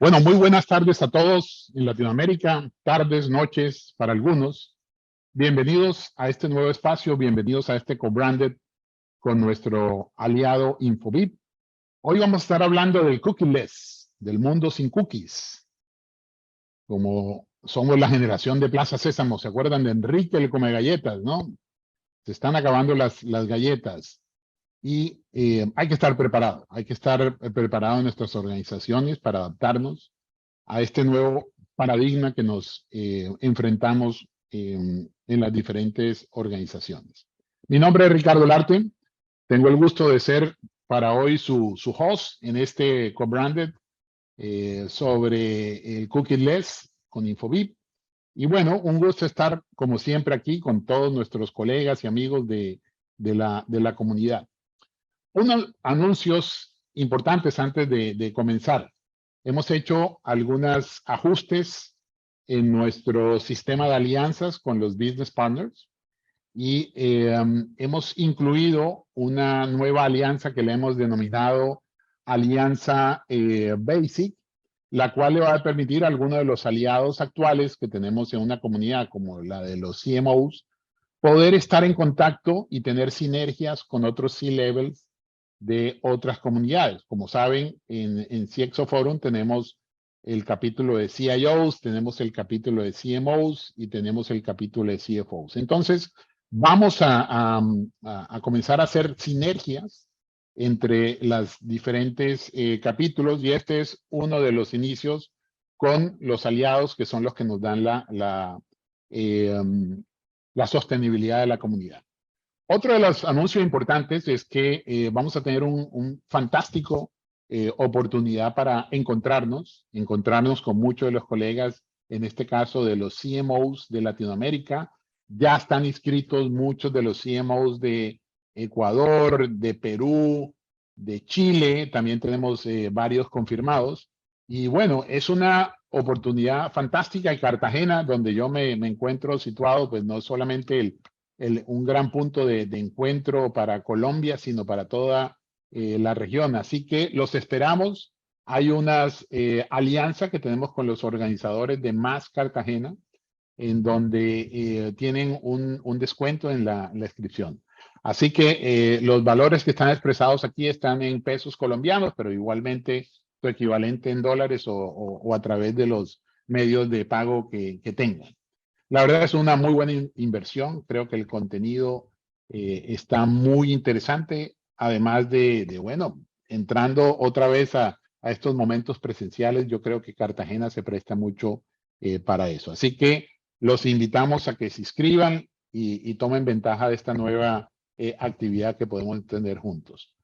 Bueno, muy buenas tardes a todos en Latinoamérica, tardes, noches para algunos. Bienvenidos a este nuevo espacio, bienvenidos a este co-branded con nuestro aliado Infobip. Hoy vamos a estar hablando del cookieless, del mundo sin cookies. Como somos la generación de Plaza Sésamo, ¿se acuerdan de Enrique el come galletas, no? Se están acabando las galletas. Y hay que estar preparado, hay que estar preparado en nuestras organizaciones para adaptarnos a este nuevo paradigma que nos enfrentamos en las diferentes organizaciones. Mi nombre es Ricardo Larte, tengo el gusto de ser para hoy su host en este co-branded sobre el cookieless con Infobip. Y bueno, un gusto estar como siempre aquí con todos nuestros colegas y amigos de la comunidad. Unos anuncios importantes antes de comenzar. Hemos hecho algunos ajustes en nuestro sistema de alianzas con los business partners y hemos incluido una nueva alianza que le hemos denominado Alianza Basic, la cual le va a permitir a algunos de los aliados actuales que tenemos en una comunidad como la de los CMOs, poder estar en contacto y tener sinergias con otros C-levels de otras comunidades. Como saben, en CXO Forum tenemos el capítulo de CIOs, tenemos el capítulo de CMOs y tenemos el capítulo de CFOs. Entonces, vamos a comenzar a hacer sinergias entre los diferentes capítulos y este es uno de los inicios con los aliados que son los que nos dan la sostenibilidad de la comunidad. Otro de los anuncios importantes es que vamos a tener un fantástico oportunidad para encontrarnos con muchos de los colegas, en este caso de los CMOs de Latinoamérica. Ya están inscritos muchos de los CMOs de Ecuador, de Perú, de Chile, también tenemos varios confirmados. Y bueno, es una oportunidad fantástica en Cartagena, donde yo me encuentro situado, pues no solamente un gran punto de encuentro para Colombia, sino para toda la región. Así que los esperamos. Hay unas alianzas que tenemos con los organizadores de Más Cartagena, en donde tienen un descuento en la inscripción. Así que los valores que están expresados aquí están en pesos colombianos, pero igualmente su equivalente en dólares o a través de los medios de pago que tengan. La verdad es una muy buena inversión. Creo que el contenido está muy interesante. Además bueno, entrando otra vez a estos momentos presenciales, yo creo que Cartagena se presta mucho para eso. Así que los invitamos a que se inscriban y tomen ventaja de esta nueva actividad que podemos tener juntos.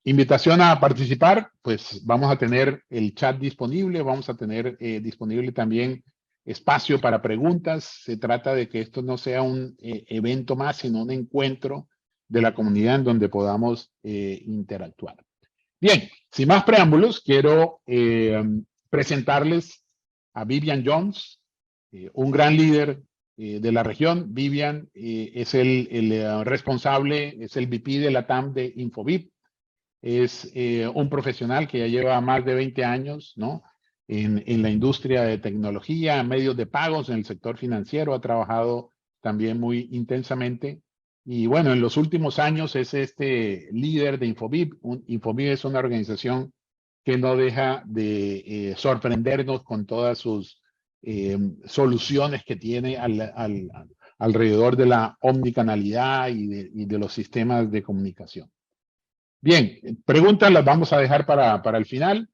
Invitación a participar, pues vamos a tener el chat disponible, vamos a tener disponible también espacio para preguntas. Se trata de que esto no sea un evento más, sino un encuentro de la comunidad en donde podamos interactuar. Bien, sin más preámbulos, quiero presentarles a Vivian Jones, un gran líder de la región. Vivian es el responsable, es el VP de la TAM de Infobip. Es un profesional que ya lleva más de 20 años, ¿no? En la industria de tecnología, medios de pagos, en el sector financiero, ha trabajado también muy intensamente. Y bueno, en los últimos años es este líder de Infobip. Infobip es una organización que no deja de sorprendernos con todas sus soluciones que tiene alrededor de la omnicanalidad y de los sistemas de comunicación. Bien, preguntas las vamos a dejar para el final.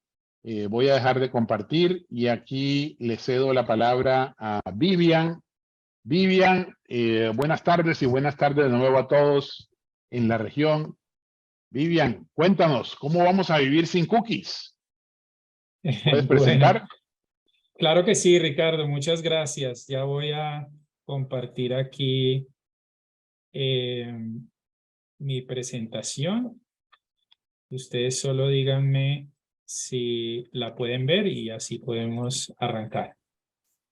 Voy a dejar de compartir y aquí le cedo la palabra a Vivian. Vivian, buenas tardes y buenas tardes de nuevo a todos en la región. Vivian, cuéntanos, ¿cómo vamos a vivir sin cookies? ¿Puedes Bueno, presentar? claro que sí, Ricardo, muchas gracias. Ya voy a compartir aquí mi presentación. Ustedes solo díganme si la pueden ver y así podemos arrancar.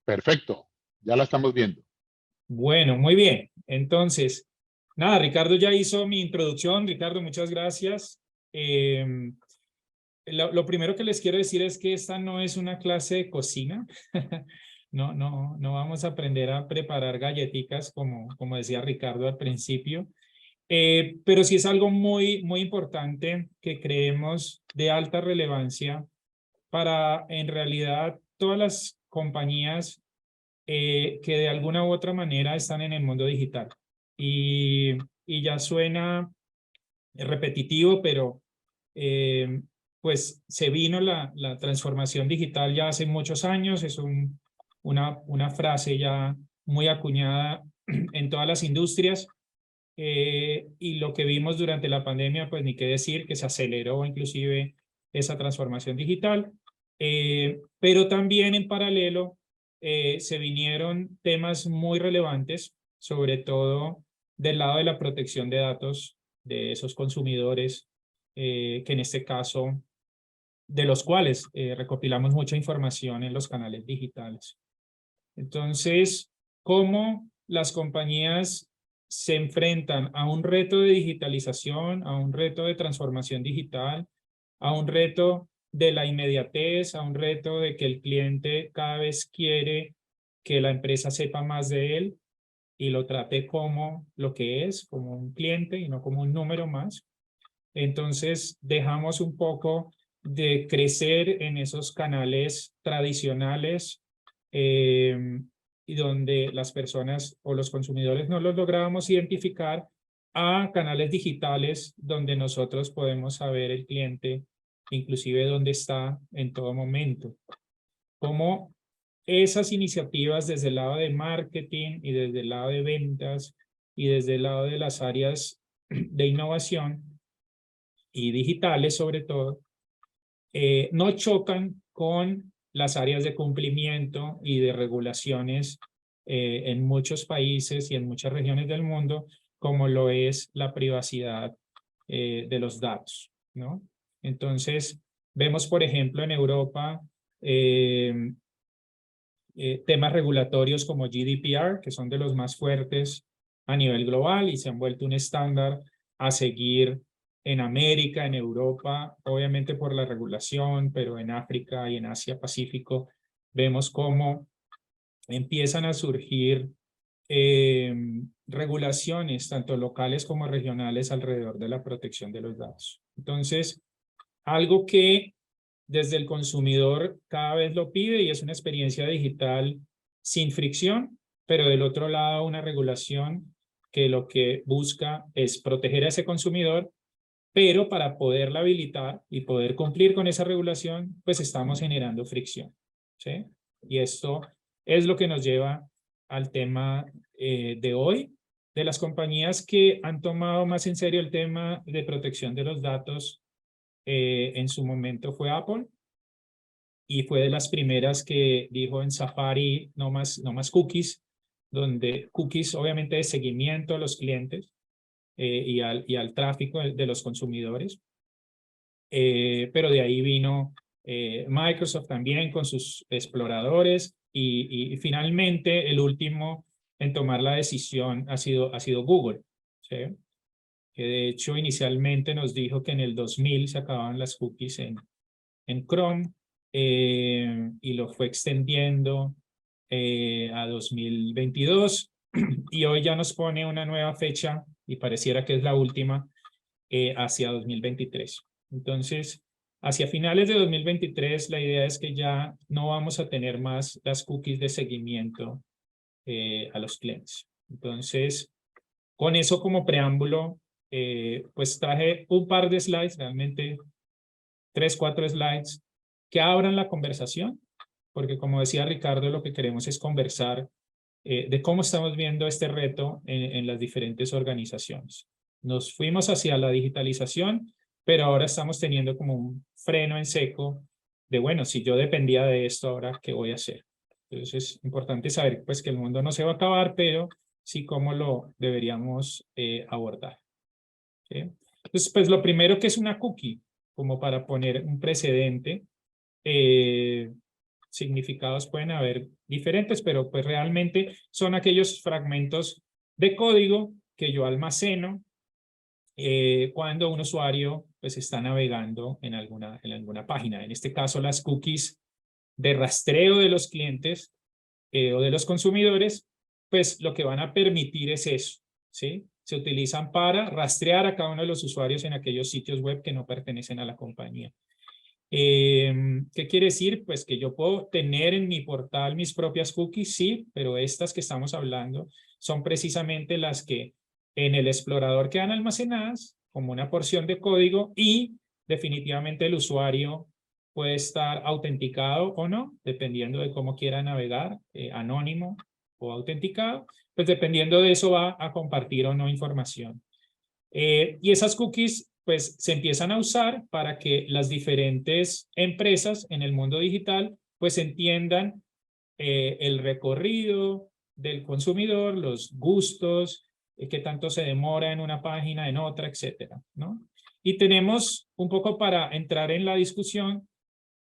Perfecto, ya la estamos viendo. Bueno, muy bien. Entonces, nada, Ricardo ya hizo mi introducción. Ricardo, muchas gracias. lo primero que les quiero decir es que esta no es una clase de cocina. No vamos a aprender a preparar galletitas como decía Ricardo al principio. Pero sí es algo muy importante que creemos de alta relevancia para en realidad todas las compañías que de alguna u otra manera están en el mundo digital. Y ya suena repetitivo, pero pues se vino la transformación digital ya hace muchos años, es una frase ya muy acuñada en todas las industrias. Y lo que vimos durante la pandemia, pues ni qué decir, que se aceleró inclusive esa transformación digital. Pero también en paralelo se vinieron temas muy relevantes, sobre todo del lado de la protección de datos de esos consumidores, que en este caso, de los cuales recopilamos mucha información en los canales digitales. Entonces, ¿cómo las compañías se enfrentan a un reto de digitalización, a un reto de transformación digital, a un reto de la inmediatez, a un reto de que el cliente cada vez quiere que la empresa sepa más de él y lo trate como lo que es, como un cliente y no como un número más? Entonces, dejamos un poco de crecer en esos canales tradicionales y donde las personas o los consumidores no los lográbamos identificar, a canales digitales donde nosotros podemos saber el cliente, inclusive dónde está en todo momento. Cómo esas iniciativas desde el lado de marketing y desde el lado de ventas y desde el lado de las áreas de innovación y digitales sobre todo, no chocan con las áreas de cumplimiento y de regulaciones en muchos países y en muchas regiones del mundo, como lo es la privacidad de los datos, ¿no? Entonces, vemos, por ejemplo, en Europa temas regulatorios como GDPR, que son de los más fuertes a nivel global y se han vuelto un estándar a seguir en América, en Europa, obviamente por la regulación, pero en África y en Asia Pacífico vemos cómo empiezan a surgir regulaciones, tanto locales como regionales, alrededor de la protección de los datos. Entonces, algo que desde el consumidor cada vez lo pide y es una experiencia digital sin fricción, pero del otro lado una regulación que lo que busca es proteger a ese consumidor, pero para poderla habilitar y poder cumplir con esa regulación, pues estamos generando fricción, ¿sí? Y esto es lo que nos lleva al tema de hoy, de las compañías que han tomado más en serio el tema de protección de los datos. En su momento fue Apple y fue de las primeras que dijo en Safari no más cookies, donde cookies obviamente de seguimiento a los clientes y al tráfico de los consumidores. Pero de ahí vino Microsoft también con sus exploradores y finalmente el último en tomar la decisión ha sido Google, ¿sí? Que de hecho inicialmente nos dijo que en el 2000 se acababan las cookies en Chrome y lo fue extendiendo a 2022 y hoy ya nos pone una nueva fecha y pareciera que es la última hacia 2023. Entonces, hacia finales de 2023 la idea es que ya no vamos a tener más las cookies de seguimiento a los clientes. Entonces, con eso como preámbulo, pues traje un par de slides, realmente 3, 4 slides que abran la conversación, porque como decía Ricardo, lo que queremos es conversar de cómo estamos viendo este reto en las diferentes organizaciones. Nos fuimos hacia la digitalización, pero ahora estamos teniendo como un freno en seco de, bueno, si yo dependía de esto, ahora, ¿qué voy a hacer? Entonces es importante saber pues, que el mundo no se va a acabar, pero sí cómo lo deberíamos abordar. ¿Sí? Entonces, pues lo primero que es una cookie, como para poner un precedente, significados pueden haber diferentes, pero pues realmente son aquellos fragmentos de código que yo almaceno cuando un usuario pues está navegando en alguna página. En este caso, las cookies de rastreo de los clientes o de los consumidores, pues lo que van a permitir es eso, ¿sí? Se utilizan para rastrear a cada uno de los usuarios en aquellos sitios web que no pertenecen a la compañía. ¿Qué quiere decir? Pues que yo puedo tener en mi portal mis propias cookies, sí, pero estas que estamos hablando son precisamente las que en el explorador quedan almacenadas como una porción de código y definitivamente el usuario puede estar autenticado o no, dependiendo de cómo quiera navegar, anónimo o autenticado, pues dependiendo de eso va a compartir o no información. Y esas cookies pues se empiezan a usar para que las diferentes empresas en el mundo digital pues entiendan el recorrido del consumidor, los gustos, qué tanto se demora en una página, en otra, etcétera, ¿no? Y tenemos un poco para entrar en la discusión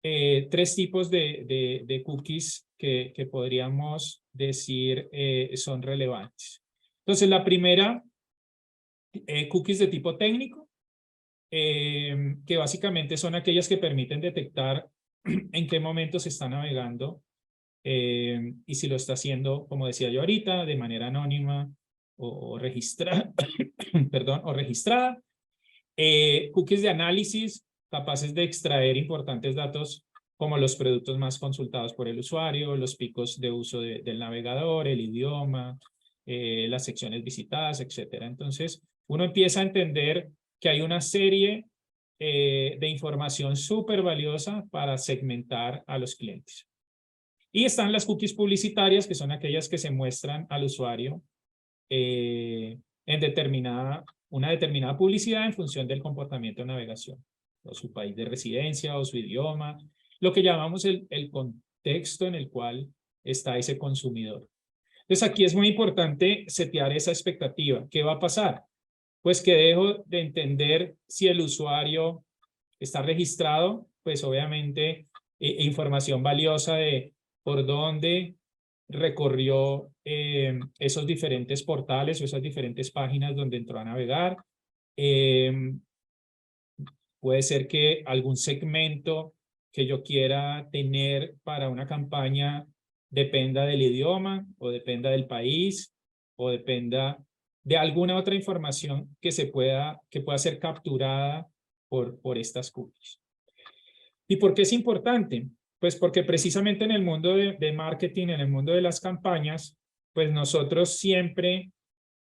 tres tipos de cookies que podríamos decir son relevantes. Entonces, la primera, cookies de tipo técnico, que básicamente son aquellas que permiten detectar en qué momento se está navegando y si lo está haciendo, como decía yo ahorita, de manera anónima o registrada, perdón, o registrada. Cookies de análisis capaces de extraer importantes datos como los productos más consultados por el usuario, los picos de uso del navegador, el idioma, las secciones visitadas, etcétera. Entonces, uno empieza a entender que hay una serie de información súper valiosa para segmentar a los clientes. Y están las cookies publicitarias, que son aquellas que se muestran al usuario en una determinada publicidad en función del comportamiento de navegación, o su país de residencia, o su idioma, lo que llamamos el contexto en el cual está ese consumidor. Entonces aquí es muy importante setear esa expectativa. ¿Qué va a pasar? Pues que dejo de entender si el usuario está registrado, pues obviamente información valiosa de por dónde recorrió esos diferentes portales o esas diferentes páginas donde entró a navegar. Puede ser que algún segmento que yo quiera tener para una campaña dependa del idioma o dependa del país o dependa de alguna otra información que pueda ser capturada por estas cookies. ¿Y por qué es importante? Pues porque precisamente en el mundo de marketing, en el mundo de las campañas, pues nosotros siempre,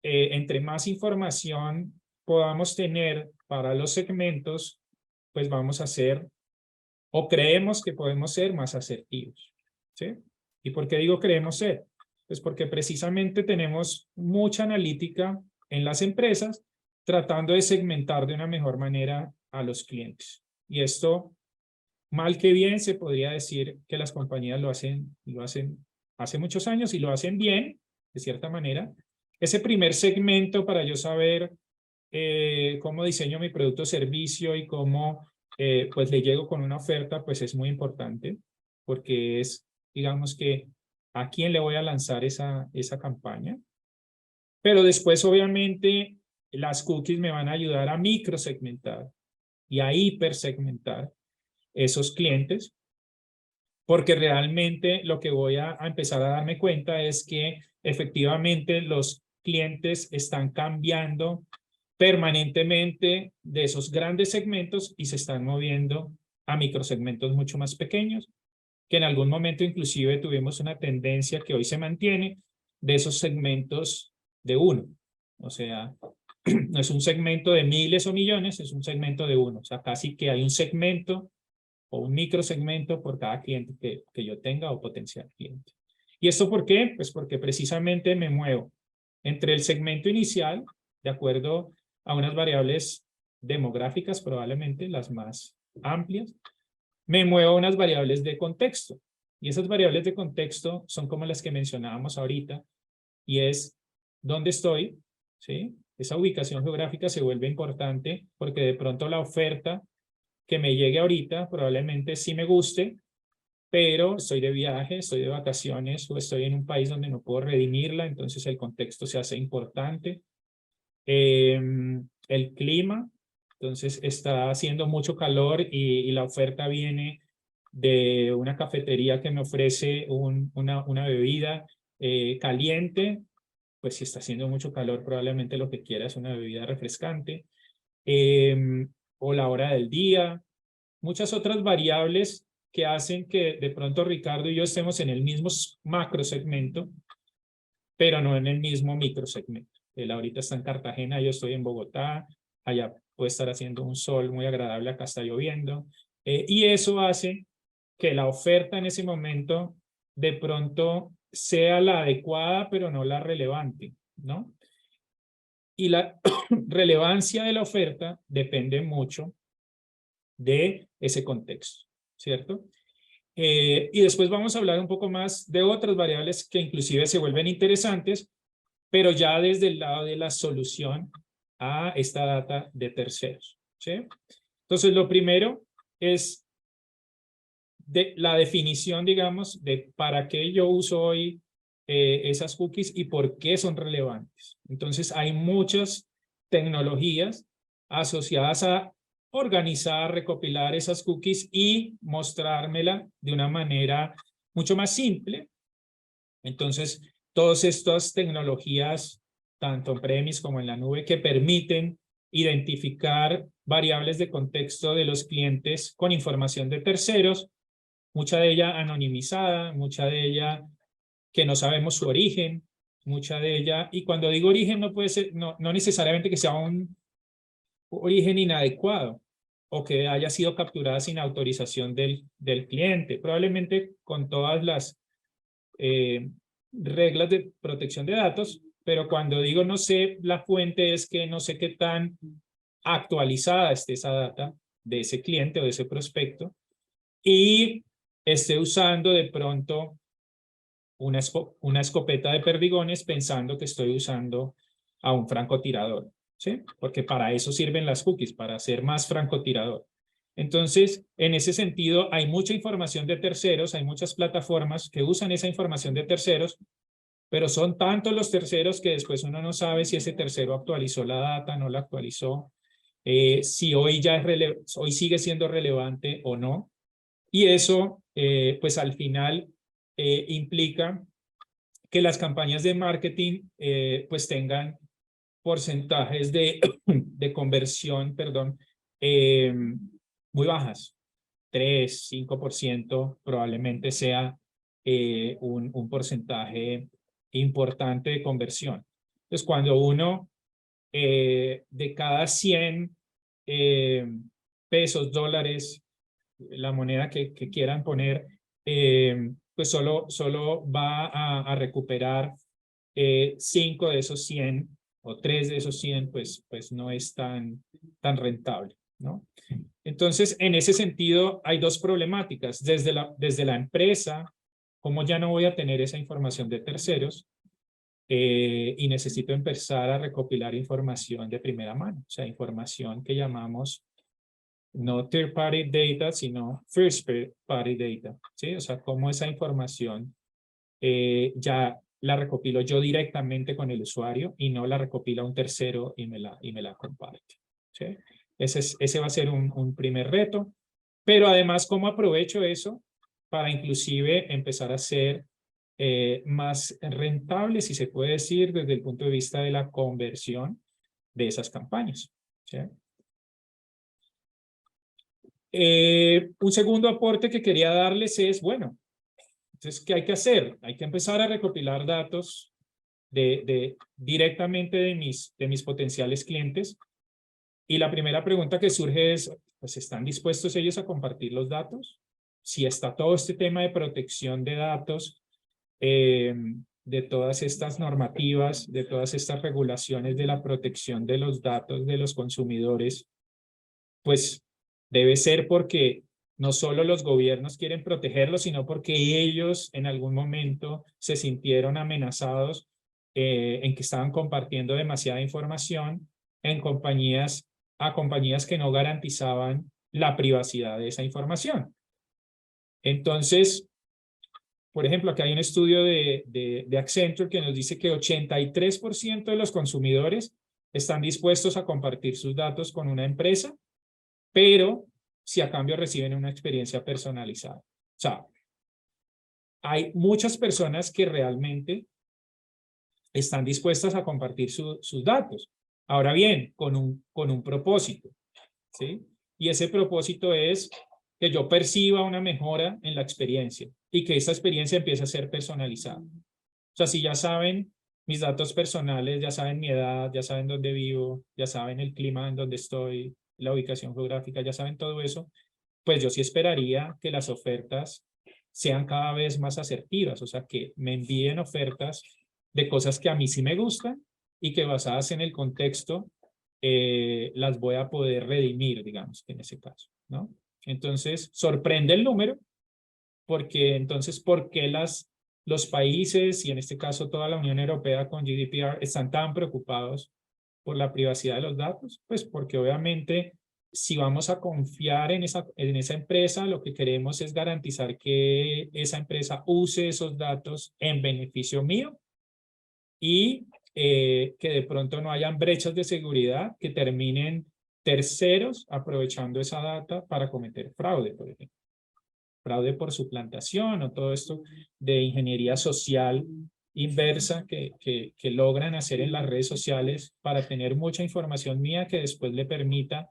entre más información podamos tener para los segmentos, pues vamos a ser, o creemos que podemos ser más asertivos, ¿sí? ¿Y por qué digo creemos ser? Pues porque precisamente tenemos mucha analítica en las empresas tratando de segmentar de una mejor manera a los clientes. Y esto, mal que bien, se podría decir que las compañías lo hacen hace muchos años y lo hacen bien, de cierta manera. Ese primer segmento para yo saber cómo diseño mi producto o servicio y cómo pues le llego con una oferta, pues es muy importante, porque es, digamos que, a quién le voy a lanzar esa campaña. Pero después, obviamente, las cookies me van a ayudar a microsegmentar y a hipersegmentar esos clientes, porque realmente lo que voy a empezar a darme cuenta es que efectivamente los clientes están cambiando permanentemente de esos grandes segmentos y se están moviendo a microsegmentos mucho más pequeños, que en algún momento inclusive tuvimos una tendencia que hoy se mantiene de esos segmentos de uno. O sea, no es un segmento de miles o millones, es un segmento de uno. O sea, casi que hay un segmento o un microsegmento por cada cliente que yo tenga o potencial cliente. ¿Y esto por qué? Pues porque precisamente me muevo entre el segmento inicial, de acuerdo a unas variables demográficas, probablemente las más amplias, me muevo a unas variables de contexto. Y esas variables de contexto son como las que mencionábamos ahorita, y es dónde estoy, ¿sí? Esa ubicación geográfica se vuelve importante porque de pronto la oferta que me llegue ahorita probablemente sí me guste, pero estoy de viaje, estoy de vacaciones o estoy en un país donde no puedo redimirla, entonces el contexto se hace importante. El clima, Entonces está haciendo mucho calor y la oferta viene de una cafetería que me ofrece una bebida caliente. Pues si está haciendo mucho calor, probablemente lo que quiera es una bebida refrescante. O la hora del día, muchas otras variables que hacen que de pronto Ricardo y yo estemos en el mismo macro segmento, pero no en el mismo microsegmento. Él ahorita está en Cartagena, yo estoy en Bogotá, allá puede estar haciendo un sol muy agradable, acá está lloviendo, y eso hace que la oferta en ese momento de pronto sea la adecuada, pero no la relevante, ¿no? Y la relevancia de la oferta depende mucho de ese contexto, ¿cierto? Y después vamos a hablar un poco más de otras variables que inclusive se vuelven interesantes, pero ya desde el lado de la solución a esta data de terceros, ¿sí? Entonces, lo primero es la definición, digamos, de para qué yo uso hoy esas cookies y por qué son relevantes. Entonces, hay muchas tecnologías asociadas a organizar, recopilar esas cookies y mostrármela de una manera mucho más simple. Entonces, todas estas tecnologías, tanto on-premise como en la nube, que permiten identificar variables de contexto de los clientes con información de terceros, mucha de ella anonimizada, mucha de ella que no sabemos su origen, mucha de ella, y cuando digo origen no puede ser, no necesariamente que sea un origen inadecuado o que haya sido capturada sin autorización del cliente, probablemente con todas las reglas de protección de datos, pero cuando digo no sé la fuente es que no sé qué tan actualizada esté esa data de ese cliente o de ese prospecto y esté usando de pronto una escopeta de perdigones pensando que estoy usando a un francotirador, ¿sí? Porque para eso sirven las cookies, para ser más francotirador. Entonces, en ese sentido, hay mucha información de terceros, hay muchas plataformas que usan esa información de terceros, pero son tantos los terceros que después uno no sabe si ese tercero actualizó la data, no la actualizó, si hoy ya hoy sigue siendo relevante o no. Y eso, pues al final, implica que las campañas de marketing, pues tengan porcentajes de conversión, perdón, muy bajas. 3, 5% probablemente sea un porcentaje importante de conversión. Entonces, cuando uno de cada 100 pesos, dólares, la moneda que quieran poner, pues solo va a recuperar 5 de esos 100 o 3 de esos 100, pues no es tan rentable, ¿no? Entonces, en ese sentido, hay dos problemáticas. Desde la empresa, como ya no voy a tener esa información de terceros, y necesito empezar a recopilar información de primera mano, o sea, información que llamamos no third party data, sino first party data, ¿sí? O sea, cómo esa información ya la recopilo yo directamente con el usuario y no la recopila un tercero y me la comparte, ¿sí? Ese va a ser un primer reto, pero además, ¿cómo aprovecho eso para inclusive empezar a ser más rentable, si se puede decir, desde el punto de vista de la conversión de esas campañas, ¿sí? Un segundo aporte que quería darles es, bueno, entonces, ¿qué hay que hacer? Hay que empezar a recopilar datos directamente de mis potenciales clientes. Y la primera pregunta que surge es, pues, ¿están dispuestos ellos a compartir los datos? Si está todo este tema de protección de datos, de todas estas normativas, de todas estas regulaciones de la protección de los datos de los consumidores, pues debe ser porque no solo los gobiernos quieren protegerlos, sino porque ellos en algún momento se sintieron amenazados en que estaban compartiendo demasiada información en compañías que no garantizaban la privacidad de esa información. Entonces, por ejemplo, aquí hay un estudio de Accenture que nos dice que 83% de los consumidores están dispuestos a compartir sus datos con una empresa, pero si a cambio reciben una experiencia personalizada. O sea, hay muchas personas que realmente están dispuestas a compartir sus datos. Ahora bien, con un propósito, ¿sí? Y ese propósito es que yo perciba una mejora en la experiencia y que esa experiencia empiece a ser personalizada. O sea, si ya saben mis datos personales, ya saben mi edad, ya saben dónde vivo, ya saben el clima en donde estoy, la ubicación geográfica, ya saben todo eso, pues yo sí esperaría que las ofertas sean cada vez más asertivas, o sea, que me envíen ofertas de cosas que a mí sí me gustan y que basadas en el contexto las voy a poder redimir, digamos, en ese caso, ¿no? Entonces, sorprende el número, porque entonces, ¿por qué los países, y en este caso toda la Unión Europea con GDPR, están tan preocupados por la privacidad de los datos? Pues porque obviamente si vamos a confiar en esa empresa, lo que queremos es garantizar que esa empresa use esos datos en beneficio mío y que de pronto no hayan brechas de seguridad que terminen terceros aprovechando esa data para cometer fraude, por ejemplo. Fraude por suplantación o todo esto de ingeniería social inversa que logran hacer en las redes sociales para tener mucha información mía que después le permita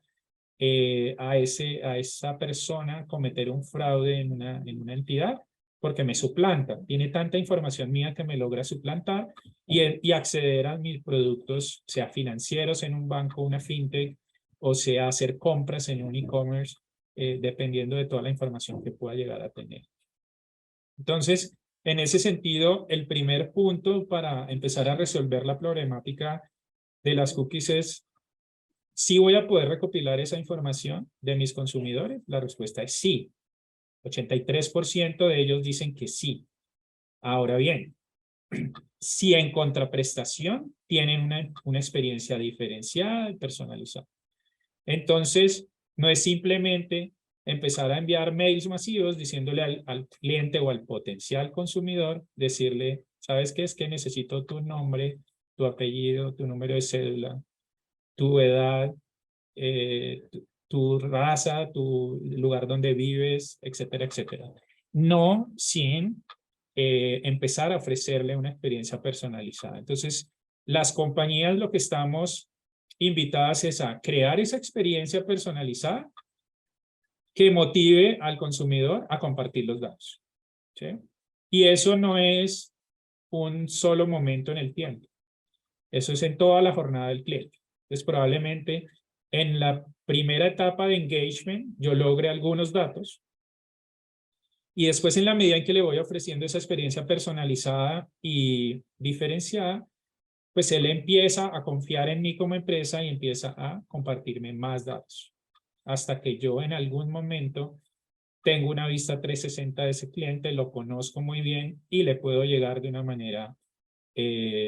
a esa persona cometer un fraude en una entidad porque me suplanta. Tiene tanta información mía que me logra suplantar y acceder a mis productos, sea financieros en un banco, una fintech, o sea hacer compras en un e-commerce, dependiendo de toda la información que pueda llegar a tener. Entonces, en ese sentido, el primer punto para empezar a resolver la problemática de las cookies es: ¿sí voy a poder recopilar esa información de mis consumidores? La respuesta es sí. 83% de ellos dicen que sí. Ahora bien, si en contraprestación tienen una experiencia diferenciada y personalizada. Entonces, no es simplemente empezar a enviar mails masivos diciéndole al cliente o al potencial consumidor, decirle, ¿sabes qué? Es que necesito tu nombre, tu apellido, tu número de cédula, tu edad, tu raza, tu lugar donde vives, etcétera, etcétera. No sin empezar a ofrecerle una experiencia personalizada. Entonces, las compañías lo que estamos invitadas es a crear esa experiencia personalizada que motive al consumidor a compartir los datos, ¿sí? Y eso no es un solo momento en el tiempo. Eso es en toda la jornada del cliente. Entonces, probablemente en la primera etapa de engagement yo logre algunos datos y después en la medida en que le voy ofreciendo esa experiencia personalizada y diferenciada, pues él empieza a confiar en mí como empresa y empieza a compartirme más datos. Hasta que yo en algún momento tengo una vista 360 de ese cliente, lo conozco muy bien y le puedo llegar de una manera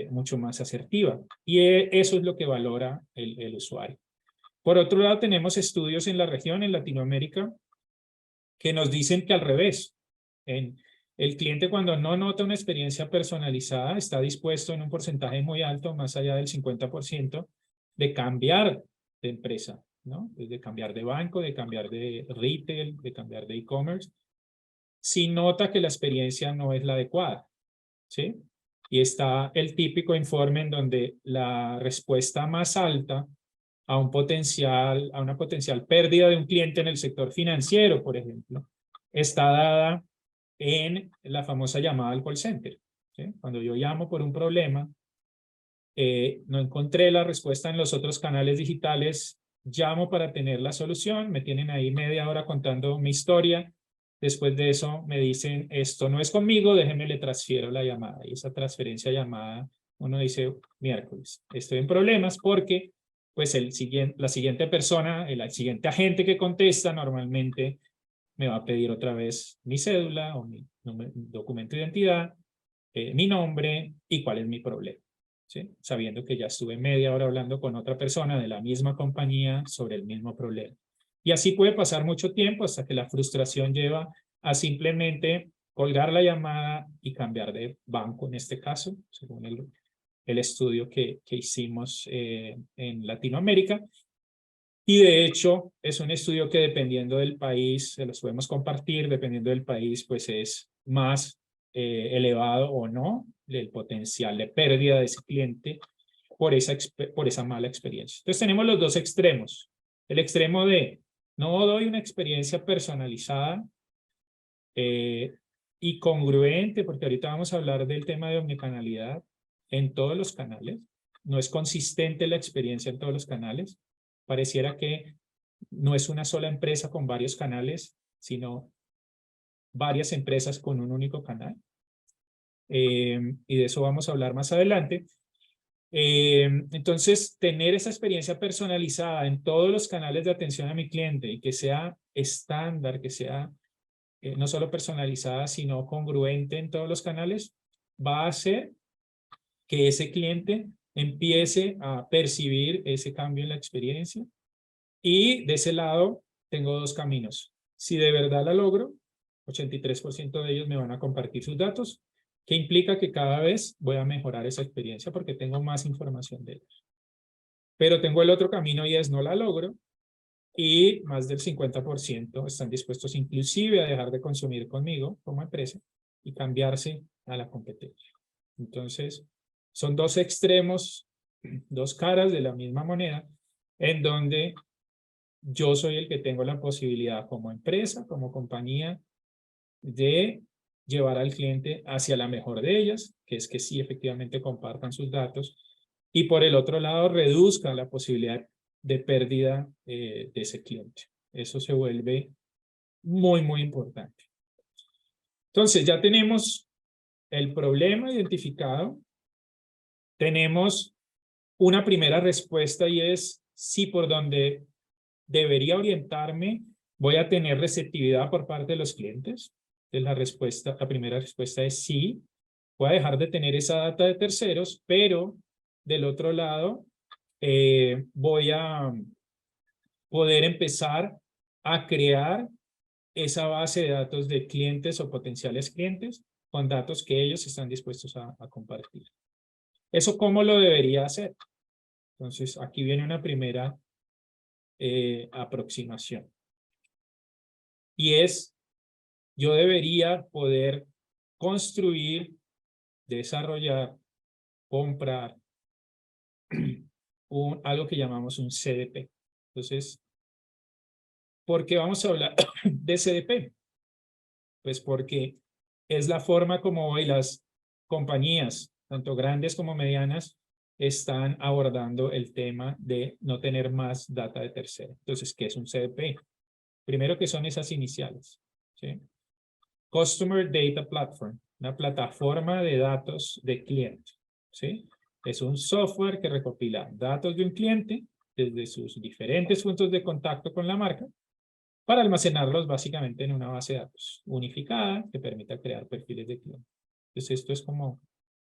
mucho más asertiva. Y eso es lo que valora el usuario. Por otro lado, tenemos estudios en la región, en Latinoamérica, que nos dicen que al revés. El cliente cuando no nota una experiencia personalizada está dispuesto en un porcentaje muy alto, más allá del 50%, de cambiar de empresa, ¿no? De cambiar de banco, de cambiar de retail, de cambiar de e-commerce, si nota que la experiencia no es la adecuada, ¿sí? Y está el típico informe en donde la respuesta más alta a una potencial pérdida de un cliente en el sector financiero, por ejemplo, está dada en la famosa llamada al call center, ¿sí? Cuando yo llamo por un problema, no encontré la respuesta en los otros canales digitales, llamo para tener la solución, me tienen ahí media hora contando mi historia, después de eso me dicen, esto no es conmigo, déjenme le transfiero la llamada, y esa transferencia llamada, uno dice, miércoles, estoy en problemas porque pues la siguiente persona, el siguiente agente que contesta normalmente me va a pedir otra vez mi cédula o mi documento de identidad, mi nombre y cuál es mi problema, ¿sí? Sabiendo que ya estuve media hora hablando con otra persona de la misma compañía sobre el mismo problema. Y así puede pasar mucho tiempo hasta que la frustración lleva a simplemente colgar la llamada y cambiar de banco en este caso, según el estudio que hicimos en Latinoamérica. Y de hecho, es un estudio que dependiendo del país, se los podemos compartir, dependiendo del país, pues es más elevado o no el potencial de pérdida de ese cliente por esa mala experiencia. Entonces tenemos los dos extremos. El extremo de no doy una experiencia personalizada y congruente, porque ahorita vamos a hablar del tema de omnicanalidad en todos los canales. No es consistente la experiencia en todos los canales. Pareciera que no es una sola empresa con varios canales, sino varias empresas con un único canal. Y de eso vamos a hablar más adelante. Entonces, tener esa experiencia personalizada en todos los canales de atención a mi cliente y que sea estándar, que sea no solo personalizada, sino congruente en todos los canales, va a hacer que ese cliente empiece a percibir ese cambio en la experiencia. Y de ese lado, tengo dos caminos. Si de verdad la logro, 83% de ellos me van a compartir sus datos, que implica que cada vez voy a mejorar esa experiencia porque tengo más información de ellos. Pero tengo el otro camino y es no la logro, y más del 50% están dispuestos inclusive a dejar de consumir conmigo como empresa y cambiarse a la competencia. Entonces, son dos extremos, dos caras de la misma moneda, en donde yo soy el que tengo la posibilidad como empresa, como compañía, de llevar al cliente hacia la mejor de ellas, que es que sí efectivamente compartan sus datos, y por el otro lado reduzca la posibilidad de pérdida de ese cliente. Eso se vuelve muy, muy importante. Entonces, ya tenemos el problema identificado, tenemos una primera respuesta y es si por donde debería orientarme voy a tener receptividad por parte de los clientes. Entonces, la primera respuesta es sí, voy a dejar de tener esa data de terceros, pero del otro lado voy a poder empezar a crear esa base de datos de clientes o potenciales clientes con datos que ellos están dispuestos a compartir. ¿Eso cómo lo debería hacer? Entonces, aquí viene una primera aproximación. Y es, yo debería poder construir, desarrollar, comprar algo que llamamos un CDP. Entonces, ¿por qué vamos a hablar de CDP? Pues porque es la forma como hoy las compañías, tanto grandes como medianas, están abordando el tema de no tener más data de tercero. Entonces, ¿qué es un CDP? Primero, ¿qué son esas iniciales? ¿Sí? Customer Data Platform, una plataforma de datos de cliente. ¿Sí? Es un software que recopila datos de un cliente desde sus diferentes puntos de contacto con la marca para almacenarlos básicamente en una base de datos unificada que permita crear perfiles de cliente. Entonces esto es como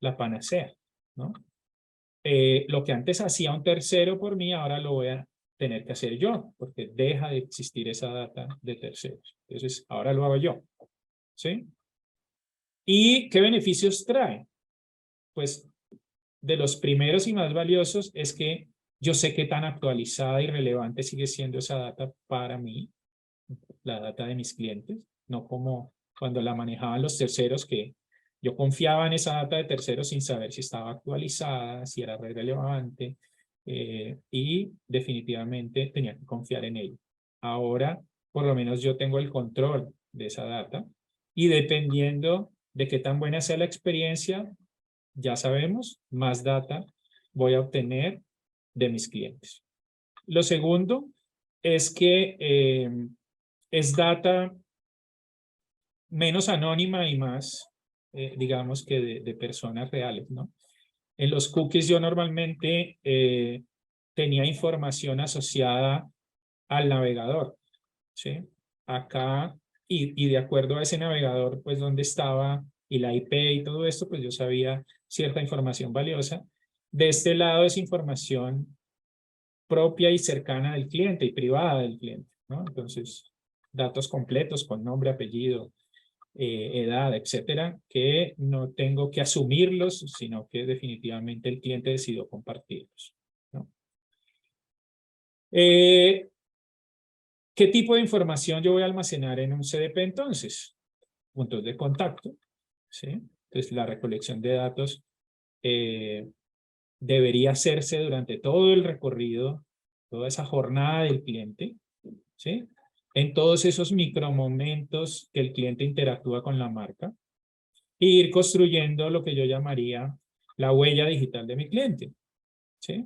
la panacea, ¿no? Lo que antes hacía un tercero por mí, ahora lo voy a tener que hacer yo, porque deja de existir esa data de terceros. Entonces ahora lo hago yo, ¿sí? ¿Y qué beneficios trae? Pues de los primeros y más valiosos es que yo sé qué tan actualizada y relevante sigue siendo esa data para mí, la data de mis clientes, no como cuando la manejaban los terceros, que yo confiaba en esa data de terceros sin saber si estaba actualizada, si era relevante, y definitivamente tenía que confiar en ello. Ahora, por lo menos yo tengo el control de esa data y dependiendo de qué tan buena sea la experiencia, ya sabemos, más data voy a obtener de mis clientes. Lo segundo es que es data menos anónima y más, digamos que de personas reales, ¿no? En los cookies yo normalmente tenía información asociada al navegador, ¿sí? Acá, y de acuerdo a ese navegador, pues dónde estaba y la IP y todo esto, pues yo sabía cierta información valiosa. De este lado es información propia y cercana del cliente y privada del cliente, ¿no? Entonces, datos completos con nombre, apellido, edad, etcétera, que no tengo que asumirlos, sino que definitivamente el cliente decidió compartirlos, ¿no? ¿Qué tipo de información yo voy a almacenar en un CDP entonces? Puntos de contacto, ¿sí? Entonces la recolección de datos debería hacerse durante todo el recorrido, toda esa jornada del cliente, ¿sí? En todos esos micromomentos que el cliente interactúa con la marca, e ir construyendo lo que yo llamaría la huella digital de mi cliente, ¿sí?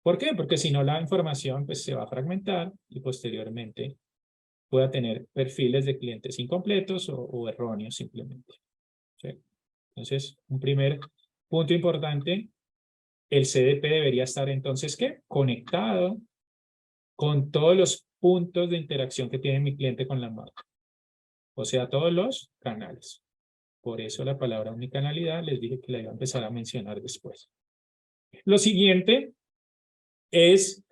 ¿Por qué? Porque si no la información pues, se va a fragmentar y posteriormente pueda tener perfiles de clientes incompletos o erróneos simplemente, ¿sí? Entonces, un primer punto importante, el CDP debería estar entonces, ¿qué? Conectado con todos los puntos de interacción que tiene mi cliente con la marca. O sea, todos los canales. Por eso la palabra omnicanalidad les dije que la iba a empezar a mencionar después. Lo siguiente es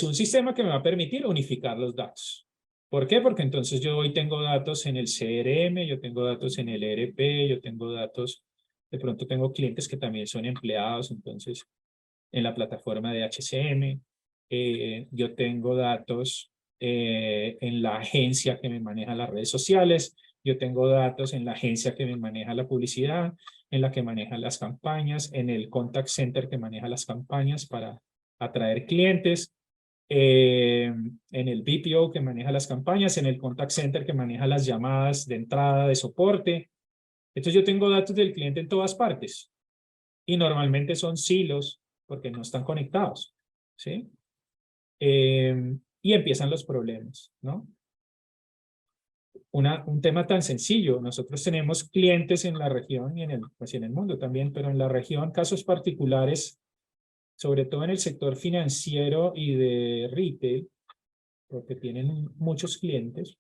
un sistema que me va a permitir unificar los datos. ¿Por qué? Porque entonces yo hoy tengo datos en el CRM, yo tengo datos en el ERP, yo tengo datos, de pronto tengo clientes que también son empleados, entonces en la plataforma de HCM, yo tengo datos en la agencia que me maneja las redes sociales, yo tengo datos en la agencia que me maneja la publicidad, en la que maneja las campañas, en el contact center que maneja las campañas para atraer clientes, en el BPO que maneja las campañas, en el contact center que maneja las llamadas de entrada de soporte. Entonces yo tengo datos del cliente en todas partes y normalmente son silos porque no están conectados, ¿sí? Y empiezan los problemas, ¿no? Un tema tan sencillo, nosotros tenemos clientes en la región y pues en el mundo también, pero en la región casos particulares, sobre todo en el sector financiero y de retail, porque tienen muchos clientes,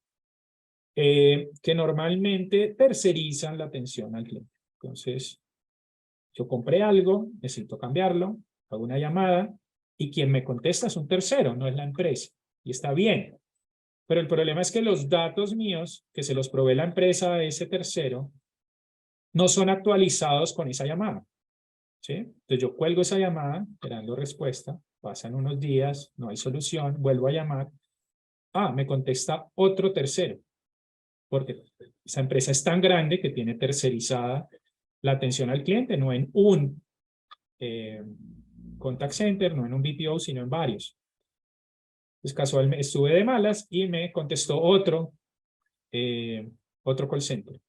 que normalmente tercerizan la atención al cliente. Entonces, yo compré algo, necesito cambiarlo, hago una llamada y quien me contesta es un tercero, no es la empresa. Y está bien. Pero el problema es que los datos míos, que se los provee la empresa a ese tercero, no son actualizados con esa llamada, ¿sí? Entonces yo cuelgo esa llamada, esperando respuesta, pasan unos días, no hay solución, vuelvo a llamar. Me contesta otro tercero, porque esa empresa es tan grande que tiene tercerizada la atención al cliente, no en un contact center, no en un BPO, sino en varios. Entonces casualmente estuve de malas y me contestó otro call center.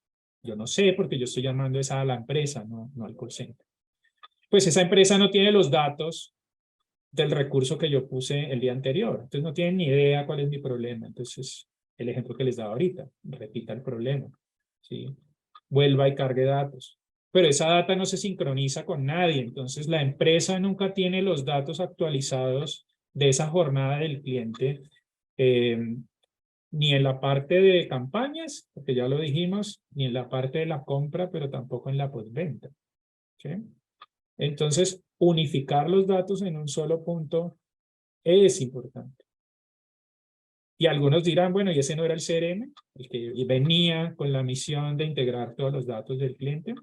Yo no sé porque yo estoy llamando a la empresa, no al call center. Pues esa empresa no tiene los datos del recurso que yo puse el día anterior. Entonces no tienen ni idea cuál es mi problema. Entonces, el ejemplo que les daba ahorita, repita el problema, ¿sí? Vuelva y cargue datos. Pero esa data no se sincroniza con nadie. Entonces, la empresa nunca tiene los datos actualizados de esa jornada del cliente, ni en la parte de campañas, porque ya lo dijimos, ni en la parte de la compra, pero tampoco en la postventa, ¿sí? Entonces, unificar los datos en un solo punto es importante. Y algunos dirán, bueno, ¿y ese no era el CRM? El que venía con la misión de integrar todos los datos del cliente.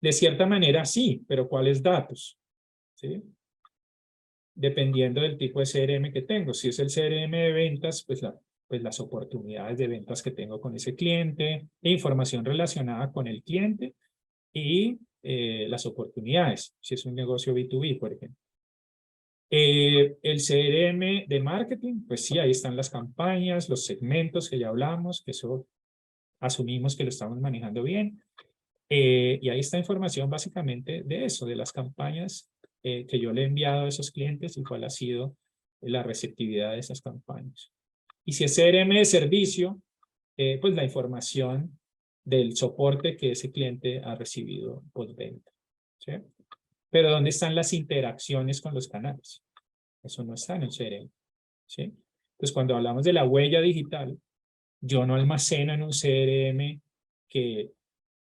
De cierta manera, sí, pero ¿cuáles datos? ¿Sí? Dependiendo del tipo de CRM que tengo. Si es el CRM de ventas, pues las oportunidades de ventas que tengo con ese cliente, información relacionada con el cliente y las oportunidades, si es un negocio B2B, por ejemplo. El CRM de marketing, pues sí, ahí están las campañas, los segmentos que ya hablamos, que eso asumimos que lo estamos manejando bien. Y ahí está información básicamente de eso, de las campañas que yo le he enviado a esos clientes y cuál ha sido la receptividad de esas campañas. Y si es CRM de servicio, pues la información del soporte que ese cliente ha recibido postventa, ¿sí? Pero ¿dónde están las interacciones con los canales? Eso no está en el CRM, ¿sí? Entonces, cuando hablamos de la huella digital, yo no almaceno en un CRM que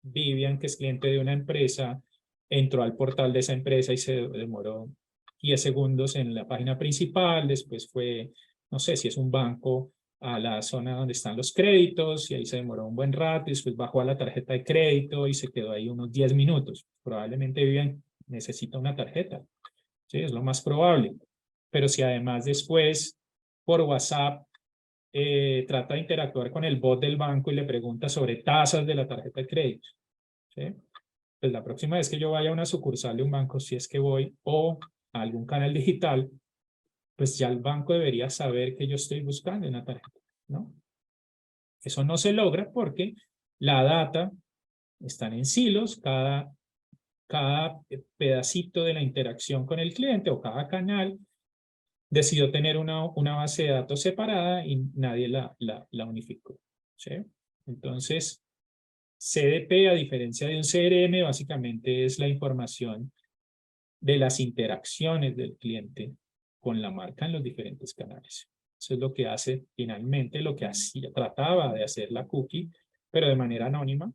Vivian, que es cliente de una empresa, entró al portal de esa empresa y se demoró 10 segundos en la página principal, después fue, no sé si es un banco, a la zona donde están los créditos y ahí se demoró un buen rato y después bajó a la tarjeta de crédito y se quedó ahí unos 10 minutos. Probablemente Vivian necesita una tarjeta, ¿sí? Es lo más probable. Pero si además después por WhatsApp trata de interactuar con el bot del banco y le pregunta sobre tasas de la tarjeta de crédito, ¿sí? Pues la próxima vez que yo vaya a una sucursal de un banco, si es que voy, o a algún canal digital, pues ya el banco debería saber que yo estoy buscando una tarjeta, ¿no? Eso no se logra porque la data están en silos, cada pedacito de la interacción con el cliente o cada canal decidió tener una base de datos separada y nadie la unificó, ¿sí? Entonces, CDP, a diferencia de un CRM, básicamente es la información de las interacciones del cliente con la marca en los diferentes canales. Eso es lo que hace finalmente, lo que hacía, trataba de hacer la cookie, pero de manera anónima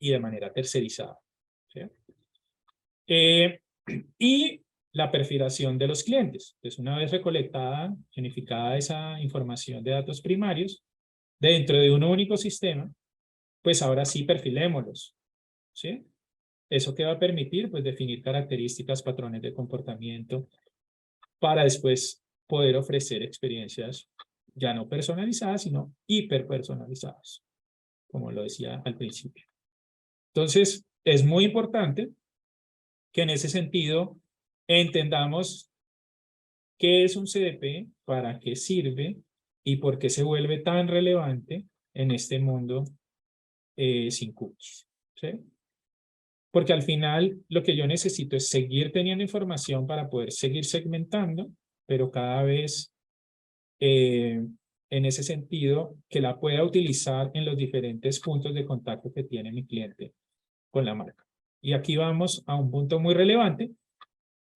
y de manera tercerizada, ¿sí? Y la perfilación de los clientes. Entonces, una vez recolectada, unificada esa información de datos primarios, dentro de un único sistema, pues ahora sí perfilémoslos, ¿sí? ¿Eso qué va a permitir? Pues definir características, patrones de comportamiento, para después poder ofrecer experiencias ya no personalizadas, sino hiperpersonalizadas, como lo decía al principio. Entonces, es muy importante que en ese sentido entendamos qué es un CDP, para qué sirve y por qué se vuelve tan relevante en este mundo sin cookies, ¿sí? Porque al final lo que yo necesito es seguir teniendo información para poder seguir segmentando, pero cada vez en ese sentido que la pueda utilizar en los diferentes puntos de contacto que tiene mi cliente con la marca. Y aquí vamos a un punto muy relevante,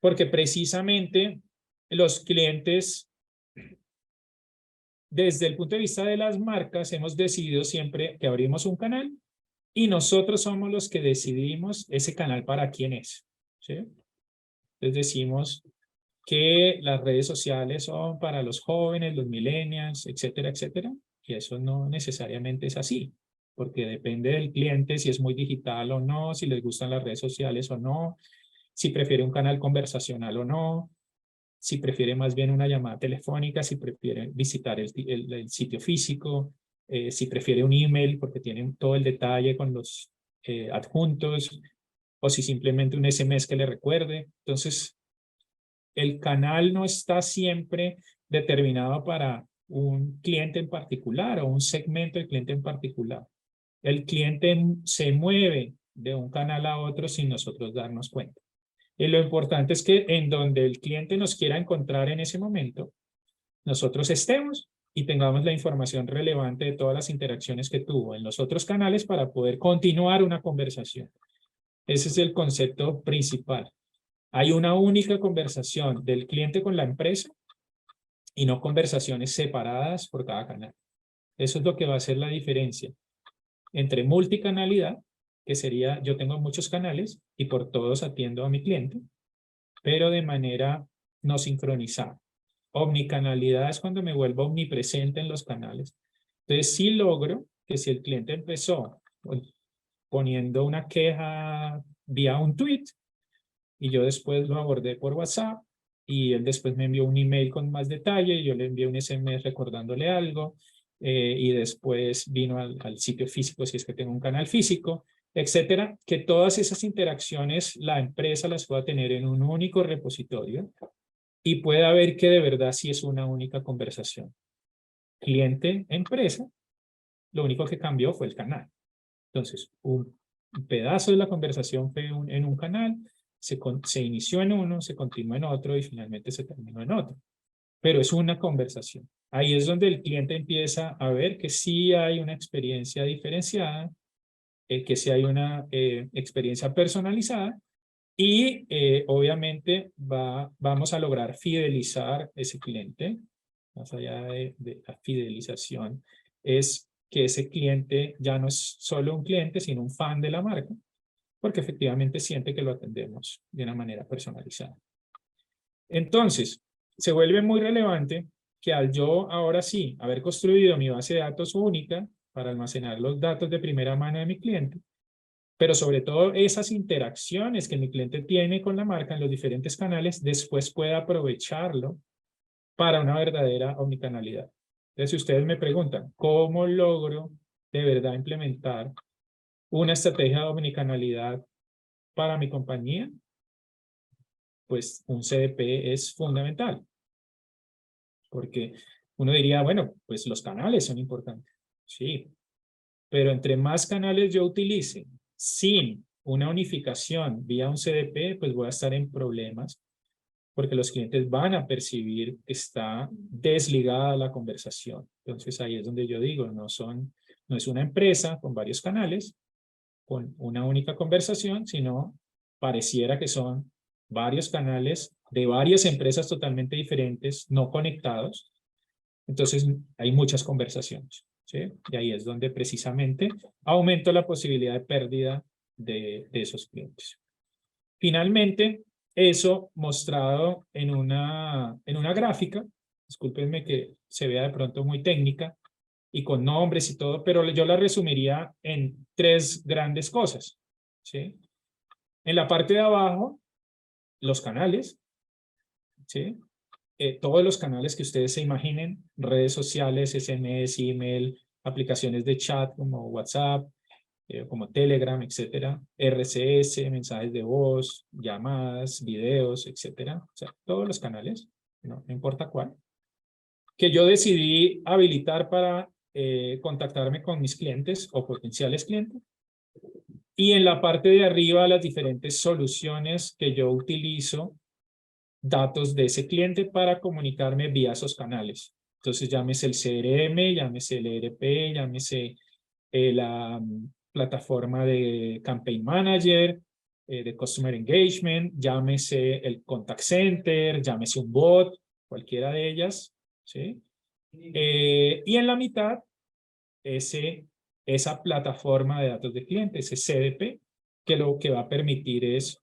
porque precisamente los clientes, desde el punto de vista de las marcas, hemos decidido siempre que abrimos un canal y nosotros somos los que decidimos ese canal para quién es, ¿sí? Entonces decimos que las redes sociales son para los jóvenes, los millennials, etcétera, etcétera, y eso no necesariamente es así, porque depende del cliente si es muy digital o no, si les gustan las redes sociales o no, si prefiere un canal conversacional o no, si prefiere más bien una llamada telefónica, si prefiere visitar el sitio físico, si prefiere un email porque tiene todo el detalle con los adjuntos, o si simplemente un SMS que le recuerde. Entonces, el canal no está siempre determinado para un cliente en particular o un segmento de cliente en particular. El cliente se mueve de un canal a otro sin nosotros darnos cuenta. Y lo importante es que en donde el cliente nos quiera encontrar en ese momento, nosotros estemos y tengamos la información relevante de todas las interacciones que tuvo en los otros canales para poder continuar una conversación. Ese es el concepto principal. Hay una única conversación del cliente con la empresa y no conversaciones separadas por cada canal. Eso es lo que va a hacer la diferencia entre multicanalidad, que sería yo tengo muchos canales y por todos atiendo a mi cliente, pero de manera no sincronizada. Omnicanalidad es cuando me vuelvo omnipresente en los canales. Entonces sí logro que si el cliente empezó poniendo una queja vía un tweet y yo después lo abordé por WhatsApp y él después me envió un email con más detalle y yo le envié un SMS recordándole algo y después vino al sitio físico si es que tengo un canal físico, etcétera, que todas esas interacciones la empresa las pueda tener en un único repositorio y pueda ver que de verdad sí es una única conversación. Cliente-empresa, lo único que cambió fue el canal. Entonces, un pedazo de la conversación fue en un canal, se inició en uno, se continuó en otro y finalmente se terminó en otro. Pero es una conversación. Ahí es donde el cliente empieza a ver que sí hay una experiencia diferenciada, que sí hay una experiencia personalizada y obviamente vamos a lograr fidelizar ese cliente. Más allá de la fidelización, es que ese cliente ya no es solo un cliente, sino un fan de la marca, porque efectivamente siente que lo atendemos de una manera personalizada. Entonces, se vuelve muy relevante que al yo ahora sí haber construido mi base de datos única para almacenar los datos de primera mano de mi cliente, pero sobre todo esas interacciones que mi cliente tiene con la marca en los diferentes canales, después pueda aprovecharlo para una verdadera omnicanalidad. Entonces, si ustedes me preguntan, ¿cómo logro de verdad implementar una estrategia de omnicanalidad para mi compañía? Pues un CDP es fundamental, porque uno diría, bueno, pues los canales son importantes. Sí, pero entre más canales yo utilice sin una unificación vía un CDP, pues voy a estar en problemas porque los clientes van a percibir que está desligada la conversación. Entonces ahí es donde yo digo, no es una empresa con varios canales, con una única conversación, sino pareciera que son varios canales de varias empresas totalmente diferentes, no conectados. Entonces hay muchas conversaciones, ¿sí? Y ahí es donde precisamente aumento la posibilidad de pérdida de esos clientes. Finalmente, eso mostrado en una gráfica, discúlpenme que se vea de pronto muy técnica y con nombres y todo, pero yo la resumiría en tres grandes cosas, ¿sí? En la parte de abajo, los canales, ¿sí? Todos los canales que ustedes se imaginen, redes sociales, SMS, email, aplicaciones de chat como WhatsApp, como Telegram, etcétera, RCS, mensajes de voz, llamadas, videos, etcétera. O sea, todos los canales, no importa cuál, que yo decidí habilitar para contactarme con mis clientes o potenciales clientes. Y en la parte de arriba, las diferentes soluciones que yo utilizo, datos de ese cliente para comunicarme vía esos canales. Entonces, llámese el CRM, llámese el ERP, llámese la plataforma de Campaign Manager, de Customer Engagement, llámese el Contact Center, llámese un bot, cualquiera de ellas, ¿sí? Y en la mitad, esa plataforma de datos de cliente, ese CDP, que lo que va a permitir es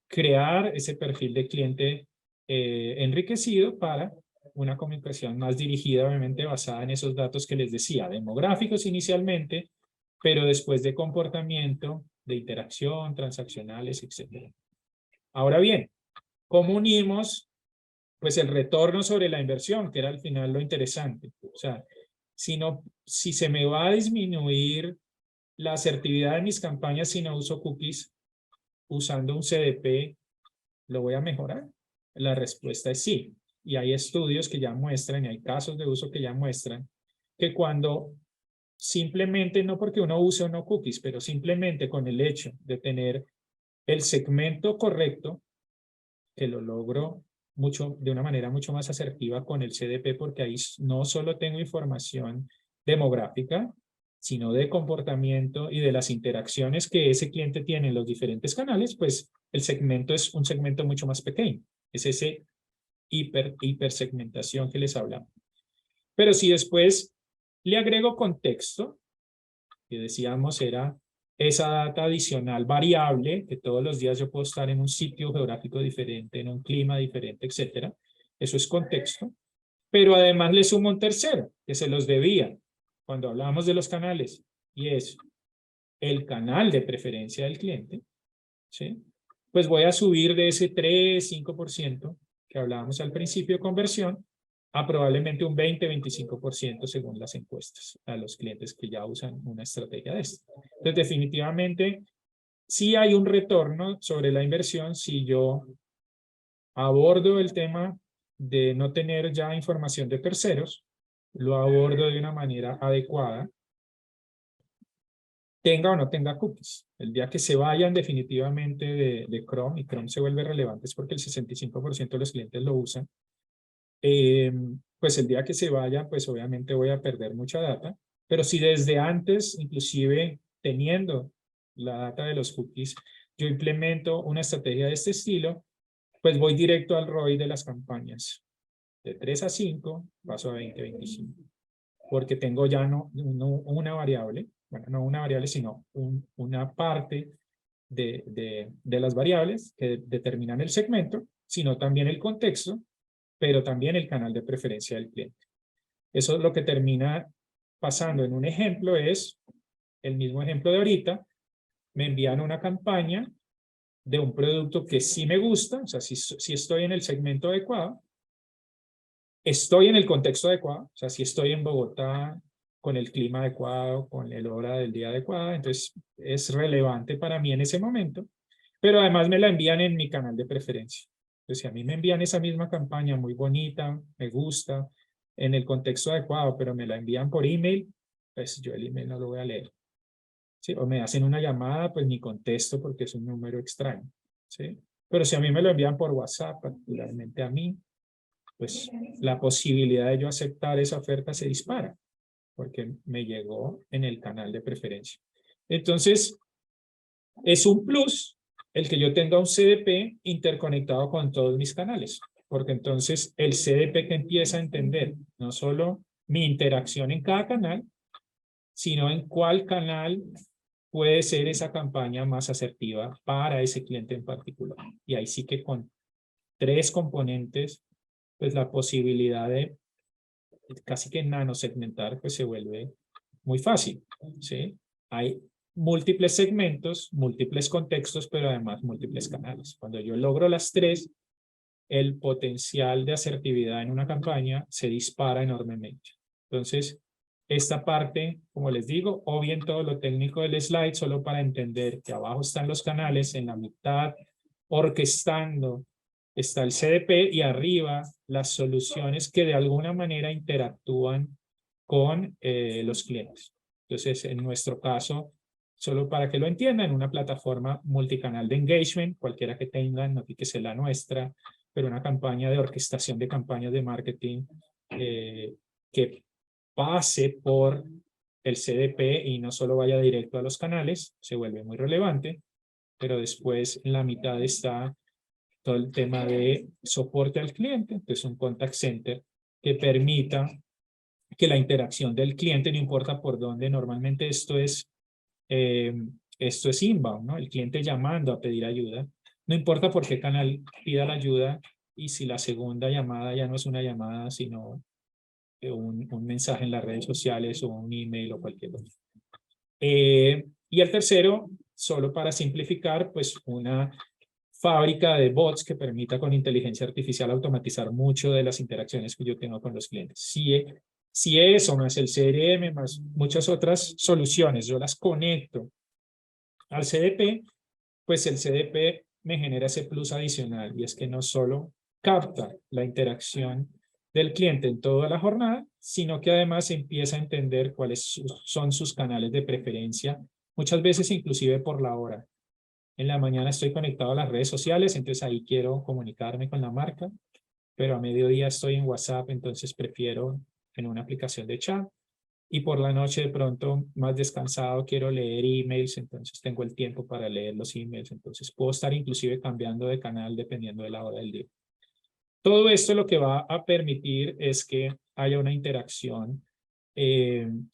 crear ese perfil de cliente enriquecido para una comunicación más dirigida, obviamente basada en esos datos que les decía, demográficos inicialmente, pero después de comportamiento, de interacción, transaccionales, etc. Ahora bien, ¿cómo unimos pues el retorno sobre la inversión, que era al final lo interesante? O sea, si se me va a disminuir la asertividad de mis campañas si no uso cookies, usando un CDP, ¿lo voy a mejorar? La respuesta es sí. Y hay estudios que ya muestran, y hay casos de uso que ya muestran, que cuando simplemente, no porque uno use o no cookies, pero simplemente con el hecho de tener el segmento correcto, que lo logro de una manera mucho más asertiva con el CDP, porque ahí no solo tengo información demográfica, sino de comportamiento y de las interacciones que ese cliente tiene en los diferentes canales, pues el segmento es un segmento mucho más pequeño. Es ese hipersegmentación que les hablamos. Pero si después le agrego contexto, que decíamos era esa data adicional variable, que todos los días yo puedo estar en un sitio geográfico diferente, en un clima diferente, etcétera. Eso es contexto. Pero además le sumo un tercero, que se los debía cuando hablábamos de los canales, y es el canal de preferencia del cliente, ¿sí? Pues voy a subir de ese 3-5% que hablábamos al principio de conversión a probablemente un 20-25% según las encuestas a los clientes que ya usan una estrategia de esta. Entonces, definitivamente, sí hay un retorno sobre la inversión si yo abordo el tema de no tener ya información de terceros, lo abordo de una manera adecuada, tenga o no tenga cookies. El día que se vayan definitivamente de Chrome, y Chrome se vuelve relevante es porque el 65% de los clientes lo usan, pues el día que se vayan, pues obviamente voy a perder mucha data, pero si desde antes, inclusive teniendo la data de los cookies, yo implemento una estrategia de este estilo, pues voy directo al ROI de las campañas. De 3 a 5, paso a 20-25. Porque tengo ya no una variable, bueno, no una variable, sino una parte de las variables que determinan el segmento, sino también el contexto, pero también el canal de preferencia del cliente. Eso es lo que termina pasando en un ejemplo, es el mismo ejemplo de ahorita. Me envían una campaña de un producto que sí me gusta, o sea, si estoy en el segmento adecuado, estoy en el contexto adecuado, o sea, si estoy en Bogotá con el clima adecuado, con el hora del día adecuada, entonces es relevante para mí en ese momento, pero además me la envían en mi canal de preferencia. Entonces, si a mí me envían esa misma campaña muy bonita, me gusta, en el contexto adecuado, pero me la envían por email, pues yo el email no lo voy a leer. ¿Sí? O me hacen una llamada, pues ni contesto porque es un número extraño. ¿Sí? Pero si a mí me lo envían por WhatsApp, particularmente a mí, pues la posibilidad de yo aceptar esa oferta se dispara, porque me llegó en el canal de preferencia. Entonces, es un plus el que yo tenga un CDP interconectado con todos mis canales, porque entonces el CDP que empieza a entender no solo mi interacción en cada canal, sino en cuál canal puede ser esa campaña más asertiva para ese cliente en particular. Y ahí sí que con 3 componentes, pues la posibilidad de casi que nanosegmentar, pues se vuelve muy fácil, ¿sí? Hay múltiples segmentos, múltiples contextos, pero además múltiples canales. Cuando yo logro las 3, el potencial de asertividad en una campaña se dispara enormemente. Entonces, esta parte, como les digo, o bien todo lo técnico del slide, solo para entender que abajo están los canales, en la mitad, orquestando, está el CDP y arriba las soluciones que de alguna manera interactúan con los clientes. Entonces, en nuestro caso, solo para que lo entiendan, una plataforma multicanal de engagement, cualquiera que tengan, no que sea la nuestra, pero una campaña de orquestación de campañas de marketing que pase por el CDP y no solo vaya directo a los canales, se vuelve muy relevante, pero después en la mitad está todo el tema de soporte al cliente, entonces un contact center que permita que la interacción del cliente, no importa por dónde, normalmente esto es inbound, ¿no? El cliente llamando a pedir ayuda, no importa por qué canal pida la ayuda, y si la segunda llamada ya no es una llamada, sino un mensaje en las redes sociales o un email o cualquier otro. Y el tercero, solo para simplificar, pues una fábrica de bots que permita con inteligencia artificial automatizar mucho de las interacciones que yo tengo con los clientes. Si eso más el CRM más muchas otras soluciones, yo las conecto al CDP, pues el CDP me genera ese plus adicional, y es que no solo capta la interacción del cliente en toda la jornada, sino que además empieza a entender cuáles son sus canales de preferencia, muchas veces inclusive por la hora. En la mañana estoy conectado a las redes sociales, entonces ahí quiero comunicarme con la marca, pero a mediodía estoy en WhatsApp, entonces prefiero en una aplicación de chat. Y por la noche de pronto más descansado quiero leer emails, entonces tengo el tiempo para leer los emails, entonces puedo estar inclusive cambiando de canal dependiendo de la hora del día. Todo esto lo que va a permitir es que haya una interacción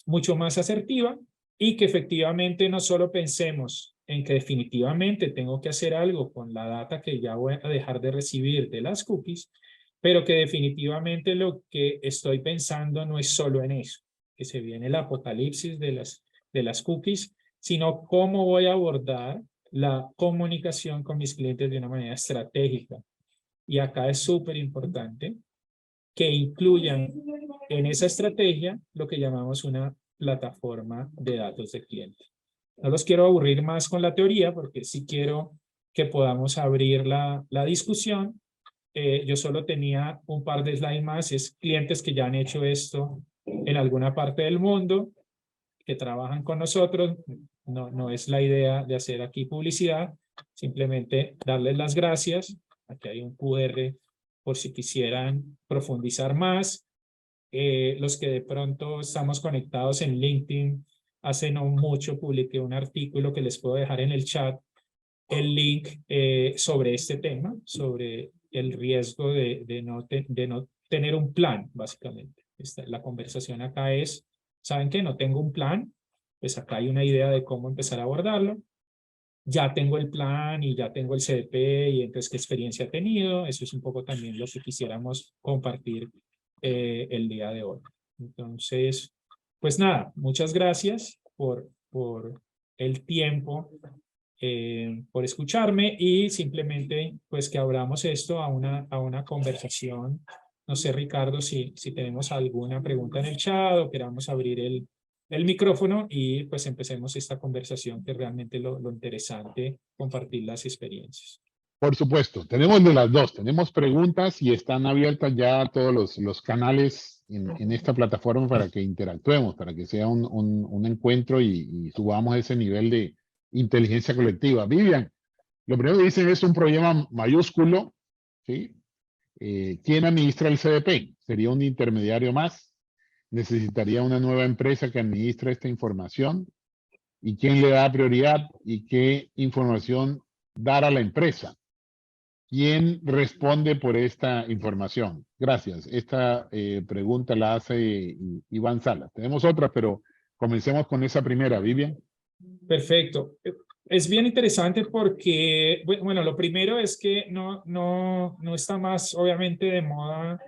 mucho más asertiva, y que efectivamente no solo pensemos en que definitivamente tengo que hacer algo con la data que ya voy a dejar de recibir de las cookies, pero que definitivamente lo que estoy pensando no es solo en eso, que se viene el apocalipsis de las cookies, sino cómo voy a abordar la comunicación con mis clientes de una manera estratégica. Y acá es súper importante que incluyan en esa estrategia lo que llamamos una plataforma de datos de cliente. No los quiero aburrir más con la teoría, porque sí quiero que podamos abrir la discusión. Yo solo tenía un par de slides más, es clientes que ya han hecho esto en alguna parte del mundo, que trabajan con nosotros. No es la idea de hacer aquí publicidad, simplemente darles las gracias. Aquí hay un QR por si quisieran profundizar más. Los que de pronto estamos conectados en LinkedIn, hace no mucho publiqué un artículo que les puedo dejar en el chat, el link sobre este tema, sobre el riesgo de no tener un plan, básicamente. La conversación acá es, ¿saben qué? No tengo un plan, pues acá hay una idea de cómo empezar a abordarlo. ya tengo el plan y ya tengo el CDP y entonces qué experiencia he tenido. Eso es un poco también lo que quisiéramos compartir el día de hoy. Entonces, pues nada, muchas gracias por el tiempo, por escucharme y simplemente pues que abramos esto a una conversación. No sé, Ricardo, si tenemos alguna pregunta en el chat o queramos abrir el micrófono y pues empecemos esta conversación, que es realmente lo interesante, compartir las experiencias. Por supuesto, tenemos de las dos, tenemos preguntas y están abiertas ya todos los canales en esta plataforma para que interactuemos, para que sea un encuentro y subamos ese nivel de inteligencia colectiva. Vivian, lo primero que dicen es un problema mayúsculo, ¿sí? ¿Quién administra el CDP? ¿Sería un intermediario más? ¿Necesitaría una nueva empresa que administre esta información? ¿Y quién le da prioridad? ¿Y qué información dar a la empresa? ¿Quién responde por esta información? Gracias. Esta pregunta la hace Iván Salas. Tenemos otras, pero comencemos con esa primera, Vivian. Perfecto. Es bien interesante porque, bueno, lo primero es que no está más, obviamente, de moda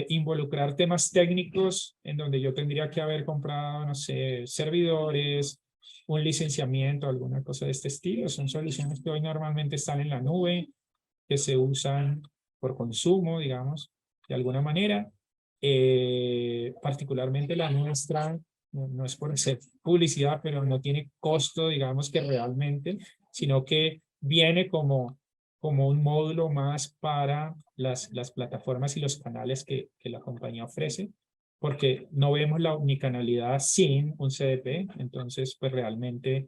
involucrar temas técnicos en donde yo tendría que haber comprado, no sé, servidores, un licenciamiento, alguna cosa de este estilo. Son soluciones que hoy normalmente están en la nube, que se usan por consumo, digamos, de alguna manera. Particularmente la nuestra, no es por hacer publicidad, pero no tiene costo, digamos, que realmente, sino que viene como un módulo más para las plataformas y los canales que la compañía ofrece, porque no vemos la omnicanalidad sin un CDP. Entonces pues realmente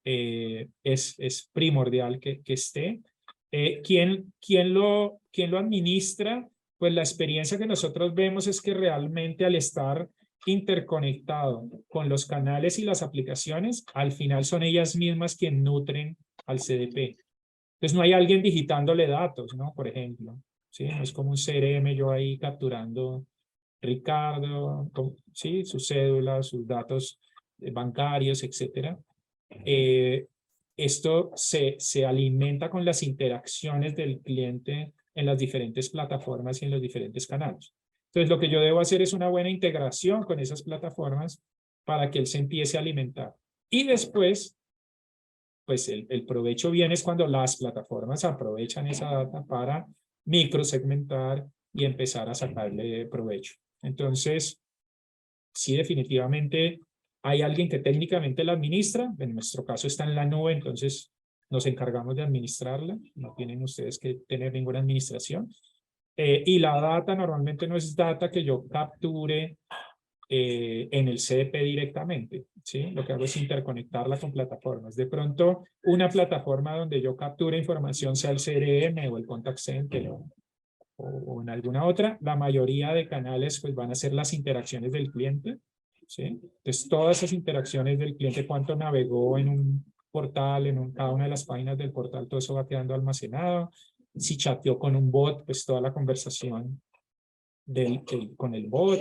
es primordial que esté. ¿Quién lo administra? Pues la experiencia que nosotros vemos es que realmente al estar interconectado con los canales y las aplicaciones, al final son ellas mismas quienes nutren al CDP. Entonces no hay alguien digitándole datos, ¿no? Por ejemplo, ¿sí? No es como un CRM yo ahí capturando Ricardo, ¿sí? Su cédula, sus datos bancarios, etcétera. Esto se alimenta con las interacciones del cliente en las diferentes plataformas y en los diferentes canales. Entonces, lo que yo debo hacer es una buena integración con esas plataformas para que él se empiece a alimentar. Y después, pues el provecho viene es cuando las plataformas aprovechan esa data para microsegmentar y empezar a sacarle provecho. Entonces, sí, definitivamente hay alguien que técnicamente la administra. En nuestro caso está en la nube, entonces nos encargamos de administrarla. No tienen ustedes que tener ninguna administración. Y la data normalmente no es data que yo capture en el CDP directamente, ¿sí? Lo que hago es interconectarla con plataformas. De pronto, una plataforma donde yo capture información, sea el CRM o el Contact Center o en alguna otra, la mayoría de canales pues van a ser las interacciones del cliente, ¿sí? Entonces, todas esas interacciones del cliente, cuánto navegó en un portal, cada una de las páginas del portal, todo eso va quedando almacenado. Si chateó con un bot, pues toda la conversación con el bot.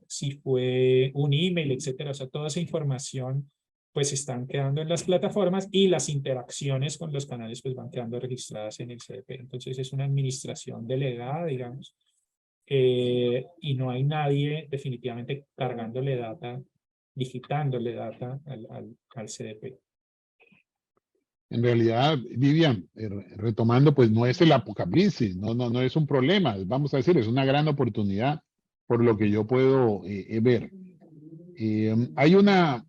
Si fue un email, etcétera. O sea, toda esa información pues están quedando en las plataformas y las interacciones con los canales pues van quedando registradas en el CDP. Entonces es una administración delegada, digamos, y no hay nadie definitivamente cargándole data, digitándole data al CDP. En realidad, Vivian, retomando, pues no es el apocalipsis, no es un problema, vamos a decir, es una gran oportunidad por lo que yo puedo ver. Hay una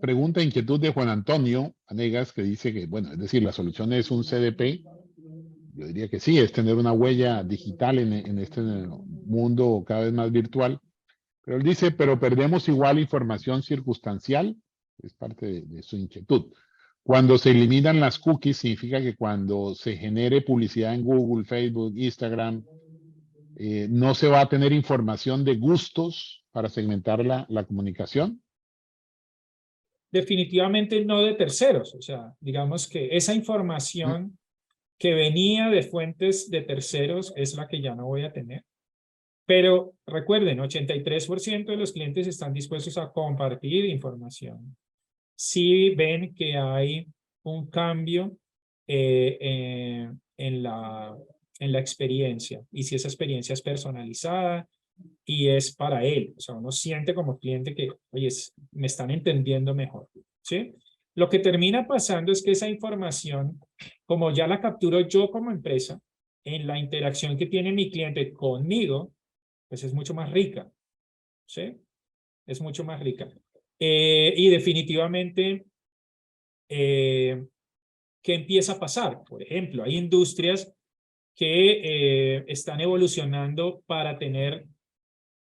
pregunta, inquietud de Juan Antonio Anegas que dice que, bueno, es decir, la solución es un CDP. Yo diría que sí, es tener una huella digital en este mundo cada vez más virtual. Pero él dice, pero perdemos igual información circunstancial, es parte de su inquietud. Cuando se eliminan las cookies, significa que cuando se genere publicidad en Google, Facebook, Instagram, no se va a tener información de gustos para segmentar la comunicación. Definitivamente no de terceros, o sea, digamos que esa información que venía de fuentes de terceros es la que ya no voy a tener. Pero recuerden, 83% de los clientes están dispuestos a compartir información. sí ven que hay un cambio en la experiencia, y si esa experiencia es personalizada y es para él, o sea, uno siente como cliente que, oye, me están entendiendo mejor, ¿sí? Lo que termina pasando es que esa información, como ya la capturo yo como empresa, en la interacción que tiene mi cliente conmigo, pues es mucho más rica, ¿sí? Es mucho más rica. Y definitivamente, ¿qué empieza a pasar? Por ejemplo, hay industrias que están evolucionando para tener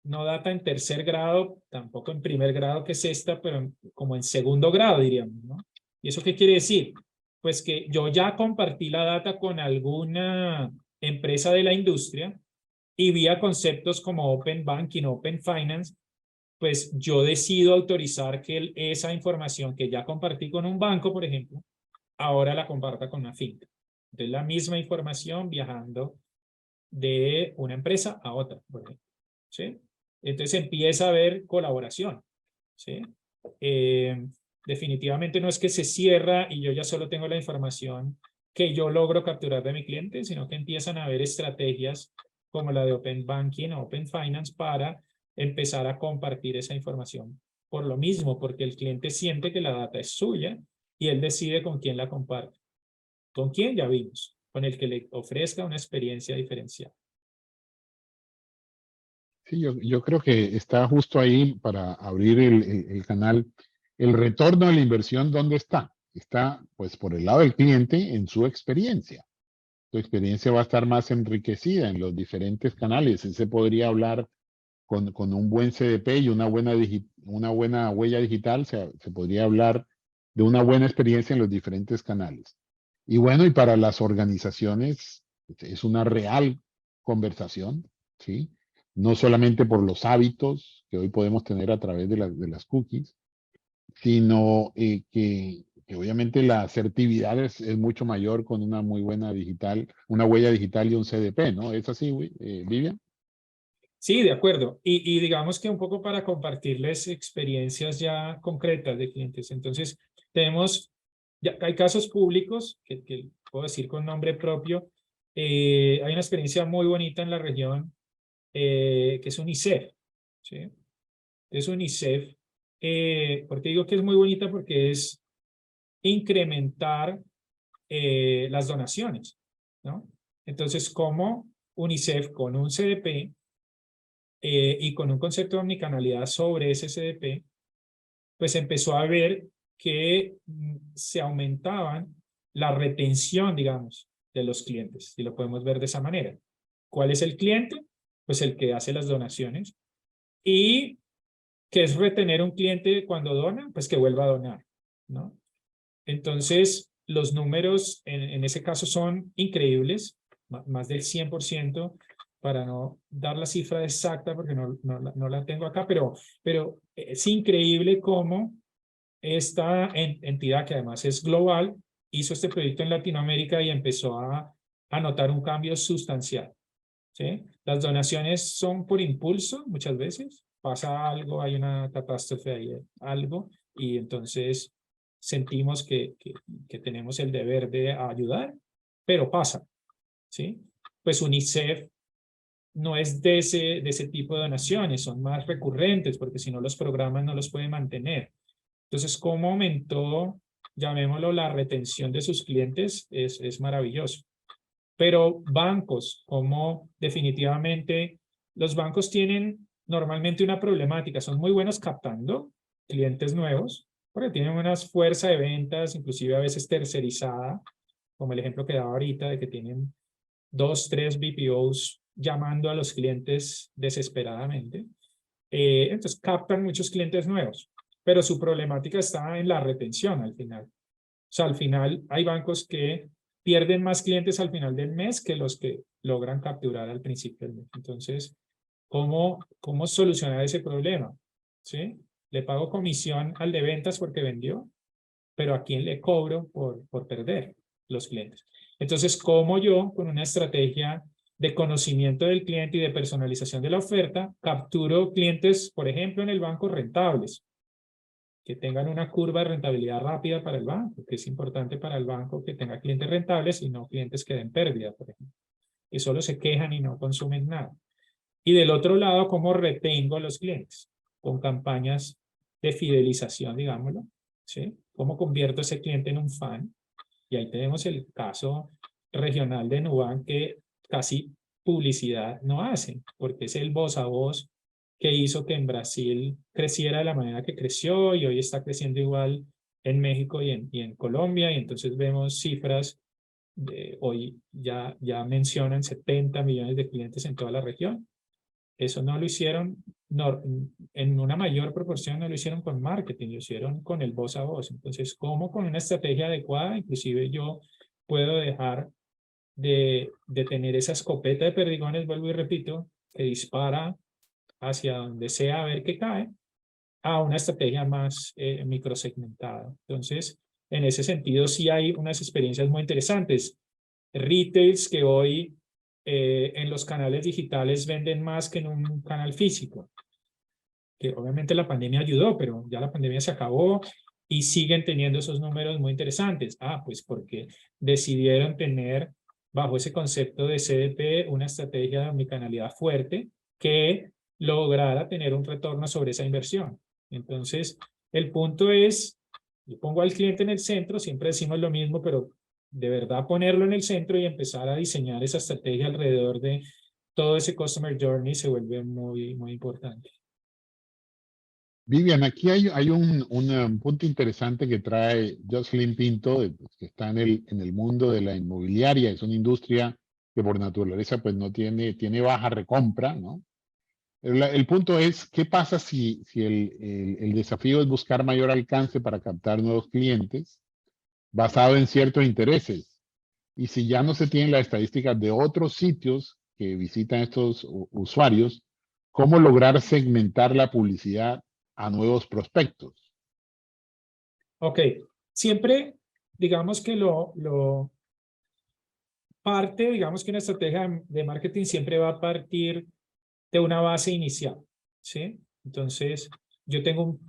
no data en tercer grado, tampoco en primer grado, que es esta, pero como en segundo grado, diríamos, ¿no? ¿Y eso qué quiere decir? Pues que yo ya compartí la data con alguna empresa de la industria y vía conceptos como Open Banking, Open Finance, pues yo decido autorizar que esa información que ya compartí con un banco, por ejemplo, ahora la comparta con una finca. Entonces, la misma información viajando de una empresa a otra, por ejemplo, ¿sí? Entonces empieza a haber colaboración, ¿sí? Eh, Definitivamente no es que se cierra y yo ya solo tengo la información que yo logro capturar de mi cliente, sino que empiezan a haber estrategias como la de Open Banking o Open Finance para empezar a compartir esa información. Por lo mismo, porque el cliente siente que la data es suya y él decide con quién la comparte. ¿Con quién? Ya vimos. Con el que le ofrezca una experiencia diferencial. Sí, yo creo que está justo ahí para abrir el canal. El retorno de la inversión, ¿dónde está? Está, pues, por el lado del cliente en su experiencia. Tu experiencia va a estar más enriquecida en los diferentes canales. Se podría hablar con un buen CDP y una buena huella digital, se podría hablar de una buena experiencia en los diferentes canales. Y bueno, y para las organizaciones es una real conversación, ¿sí? No solamente por los hábitos que hoy podemos tener a través de las cookies, sino que obviamente la asertividad es mucho mayor con una muy buena digital, una huella digital y un CDP, ¿no? ¿Es así, Vivian? Sí, de acuerdo. Y digamos que un poco para compartirles experiencias ya concretas de clientes. Entonces, tenemos, ya hay casos públicos que puedo decir con nombre propio. Hay una experiencia muy bonita en la región que es UNICEF, ¿sí? Es UNICEF. ¿Por qué digo que es muy bonita? Porque es incrementar las donaciones, ¿no? Entonces, como UNICEF con un CDP y con un concepto de omnicanalidad sobre ese CDP, pues empezó a ver que se aumentaban la retención, digamos, de los clientes, y lo podemos ver de esa manera. ¿Cuál es el cliente? Pues el que hace las donaciones. ¿Y qué es retener un cliente cuando dona? Pues que vuelva a donar, ¿no? Entonces, los números en ese caso son increíbles, más del 100%, para no dar la cifra exacta porque no la tengo acá, pero es increíble cómo esta entidad, que además es global, hizo este proyecto en Latinoamérica y empezó a notar un cambio sustancial, ¿sí? Las donaciones son por impulso muchas veces, pasa algo, hay una catástrofe, hay algo, y entonces sentimos que tenemos el deber de ayudar, pero pasa, ¿sí? Pues UNICEF no es de ese tipo de donaciones, son más recurrentes, porque si no los programas no los pueden mantener. Entonces, ¿cómo aumentó, llamémoslo, la retención de sus clientes? Es maravilloso. Pero bancos, como definitivamente los bancos tienen normalmente una problemática, son muy buenos captando clientes nuevos, porque tienen una fuerza de ventas, inclusive a veces tercerizada, como el ejemplo que daba ahorita de que tienen 2, 3 BPOs llamando a los clientes desesperadamente. Entonces captan muchos clientes nuevos, pero su problemática está en la retención al final. O sea, al final hay bancos que pierden más clientes al final del mes que los que logran capturar al principio del mes. Entonces, ¿cómo solucionar ese problema? ¿Sí? Le pago comisión al de ventas porque vendió, pero ¿a quién le cobro por perder los clientes? Entonces, ¿cómo yo, con una estrategia de conocimiento del cliente y de personalización de la oferta, capturo clientes, por ejemplo, en el banco rentables? que tengan una curva de rentabilidad rápida para el banco, que es importante para el banco que tenga clientes rentables y no clientes que den pérdida, por ejemplo, que solo se quejan y no consumen nada. Y del otro lado, ¿cómo retengo a los clientes? Con campañas de fidelización, digámoslo, ¿sí? ¿Cómo convierto a ese cliente en un fan? Y ahí tenemos el caso regional de Nubank que casi publicidad no hacen, porque es el voz a voz que hizo que en Brasil creciera de la manera que creció y hoy está creciendo igual en México y en Colombia. Y entonces vemos cifras de hoy ya mencionan 70 millones de clientes en toda la región. Eso no lo hicieron, no, en una mayor proporción no lo hicieron con marketing, lo hicieron con el voz a voz. Entonces, ¿cómo con una estrategia adecuada, inclusive yo puedo dejar de tener esa escopeta de perdigones, vuelvo y repito, que dispara hacia donde sea a ver qué cae, a una estrategia más microsegmentada? Entonces, en ese sentido, sí hay unas experiencias muy interesantes. Retails que hoy en los canales digitales venden más que en un canal físico, que obviamente la pandemia ayudó, pero ya la pandemia se acabó y siguen teniendo esos números muy interesantes. Pues porque decidieron tener bajo ese concepto de CDP una estrategia de omnicanalidad fuerte que lograra tener un retorno sobre esa inversión. Entonces, el punto es, yo pongo al cliente en el centro, siempre decimos lo mismo, pero de verdad ponerlo en el centro y empezar a diseñar esa estrategia alrededor de todo ese customer journey se vuelve muy, muy importante. Vivian, aquí hay un punto interesante que trae Jocelyn Pinto, pues, que está en el mundo de la inmobiliaria. Es una industria que por naturaleza pues no tiene baja recompra, ¿no? El punto es, ¿qué pasa si el desafío es buscar mayor alcance para captar nuevos clientes basado en ciertos intereses? Y si ya no se tienen las estadísticas de otros sitios que visitan estos usuarios, ¿cómo lograr segmentar la publicidad a nuevos prospectos? Ok, siempre digamos que digamos que una estrategia de marketing siempre va a partir de una base inicial, ¿sí? Entonces, yo tengo un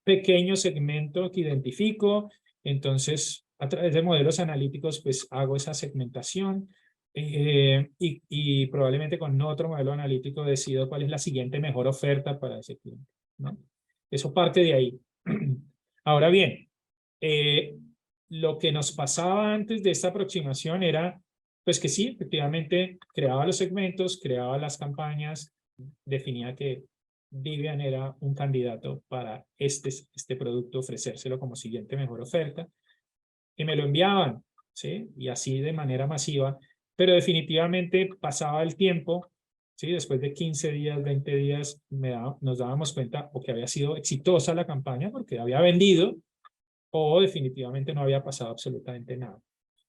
pequeño segmento que identifico, entonces a través de modelos analíticos pues hago esa segmentación y probablemente con otro modelo analítico decido cuál es la siguiente mejor oferta para ese cliente, ¿no? Eso parte de ahí. Ahora bien, eh, lo que nos pasaba antes de esta aproximación era pues que sí, efectivamente creaba los segmentos, creaba las campañas, definía que Vivian era un candidato para este producto, ofrecérselo como siguiente mejor oferta, y me lo enviaban, ¿sí? Y así de manera masiva, pero definitivamente pasaba el tiempo, ¿sí? Después de 15 días, 20 días, nos dábamos cuenta o que había sido exitosa la campaña porque había vendido o definitivamente no había pasado absolutamente nada.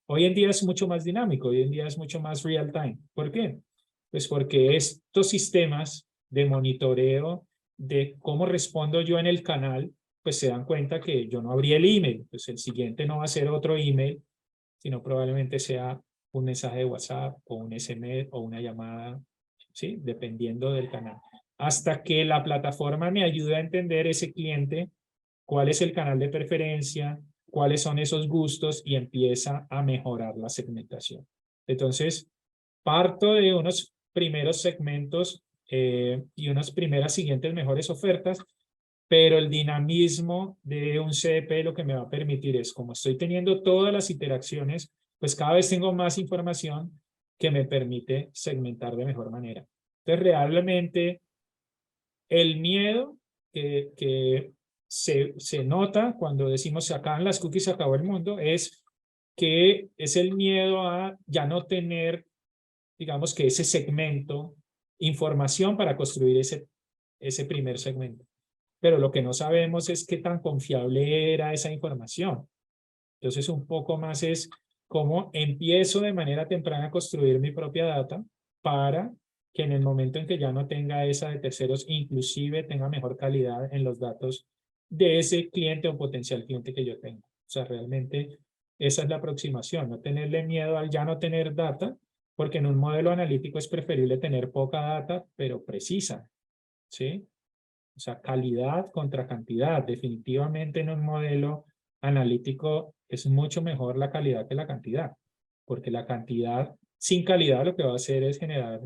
Hoy en día es mucho más dinámico, hoy en día es mucho más real time. ¿Por qué? Pues porque estos sistemas de monitoreo de cómo respondo yo en el canal, pues se dan cuenta que yo no abrí el email, pues el siguiente no va a ser otro email, sino probablemente sea un mensaje de WhatsApp o un SMS o una llamada, ¿sí? Dependiendo del canal. Hasta que la plataforma me ayude a entender ese cliente, cuál es el canal de preferencia, cuáles son esos gustos y empieza a mejorar la segmentación. Entonces, parto de unos primeros segmentos y unas primeras siguientes mejores ofertas, pero el dinamismo de un CDP lo que me va a permitir es, como estoy teniendo todas las interacciones, pues cada vez tengo más información que me permite segmentar de mejor manera. Entonces, realmente el miedo que se nota cuando decimos se acaban las cookies, se acabó el mundo, es que es el miedo a ya no tener, digamos que ese segmento, información para construir ese primer segmento. Pero lo que no sabemos es qué tan confiable era esa información. Entonces, un poco más es cómo empiezo de manera temprana a construir mi propia data para que en el momento en que ya no tenga esa de terceros, inclusive tenga mejor calidad en los datos de ese cliente o potencial cliente que yo tengo. O sea, realmente esa es la aproximación, no tenerle miedo al ya no tener data, porque en un modelo analítico es preferible tener poca data, pero precisa, ¿sí? O sea, calidad contra cantidad. Definitivamente en un modelo analítico es mucho mejor la calidad que la cantidad, porque la cantidad sin calidad lo que va a hacer es generar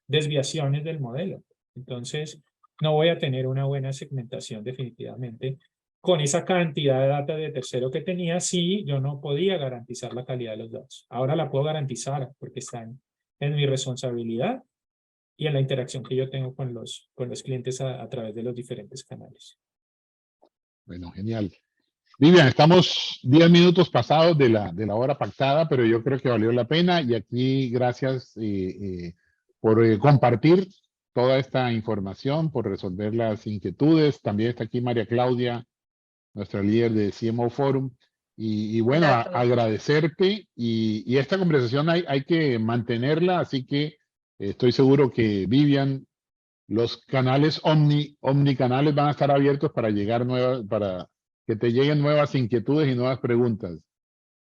desviaciones del modelo. Entonces, no voy a tener una buena segmentación definitivamente con esa cantidad de data de tercero que tenía si yo no podía garantizar la calidad de los datos. Ahora la puedo garantizar porque están en mi responsabilidad y en la interacción que yo tengo con los clientes a través de los diferentes canales. Bueno, genial. Vivian, estamos 10 minutos pasados de la hora pactada, pero yo creo que valió la pena y aquí gracias por compartir toda esta información, por resolver las inquietudes. También está aquí María Claudia, nuestra líder de CMO Forum. Y bueno, Hola a todos. agradecerte y esta conversación hay que mantenerla, así que estoy seguro que Vivian, los canales omnicanales van a estar abiertos para llegar para que te lleguen nuevas inquietudes y nuevas preguntas.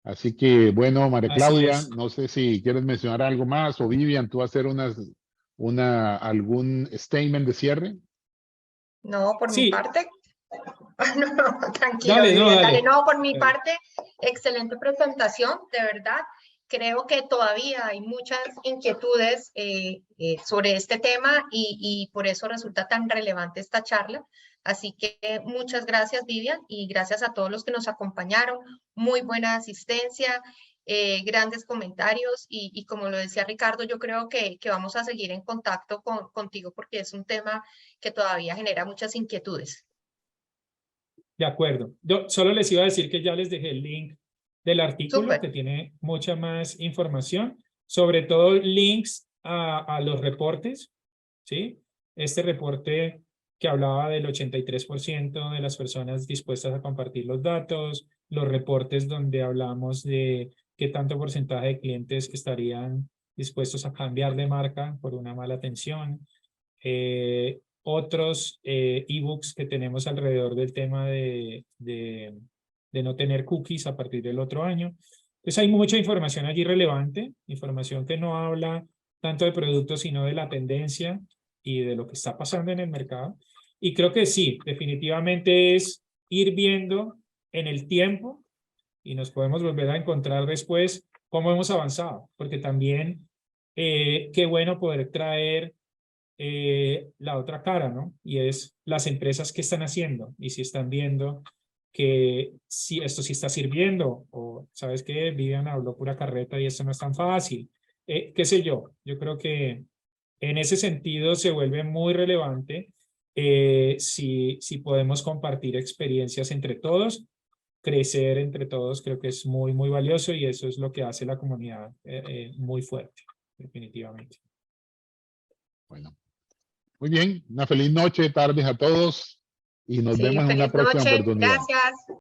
Así que, bueno, María Así Claudia, es. no sé si quieres mencionar algo más o Vivian, tú hacer algún statement de cierre. No, por mi Sí, parte. No, tranquilo, dale, no, Vivian, dale. dale. No, por mi Dale. parte, excelente presentación, de verdad. Creo que todavía hay muchas inquietudes sobre este tema y por eso resulta tan relevante esta charla. Así que muchas gracias, Vivian, y gracias a todos los que nos acompañaron. Muy buena asistencia, grandes comentarios y como lo decía Ricardo, yo creo que vamos a seguir en contacto contigo porque es un tema que todavía genera muchas inquietudes. De acuerdo. Yo solo les iba a decir que ya les dejé el link del artículo Súper. que tiene mucha más información, sobre todo links a los reportes, ¿sí? Este reporte que hablaba del 83% de las personas dispuestas a compartir los datos, los reportes donde hablamos de qué tanto porcentaje de clientes estarían dispuestos a cambiar de marca por una mala atención, otros ebooks que tenemos alrededor del tema de no tener cookies a partir del otro año. Entonces hay mucha información allí relevante, información que no habla tanto de productos, sino de la tendencia y de lo que está pasando en el mercado. Y creo que sí, definitivamente es ir viendo en el tiempo y nos podemos volver a encontrar después cómo hemos avanzado, porque también qué bueno poder traer la otra cara, ¿no? Y es las empresas que están haciendo y si están viendo que si esto sí está sirviendo o, ¿sabes qué? Vivian habló pura carreta y esto no es tan fácil. ¿Qué sé yo? Yo creo que en ese sentido se vuelve muy relevante si podemos compartir experiencias entre todos, crecer entre todos, creo que es muy, muy valioso y eso es lo que hace la comunidad muy fuerte, definitivamente. Bueno, muy bien. Una feliz noche, tardes a todos y nos Sí, vemos en una feliz próxima noche. oportunidad. Gracias.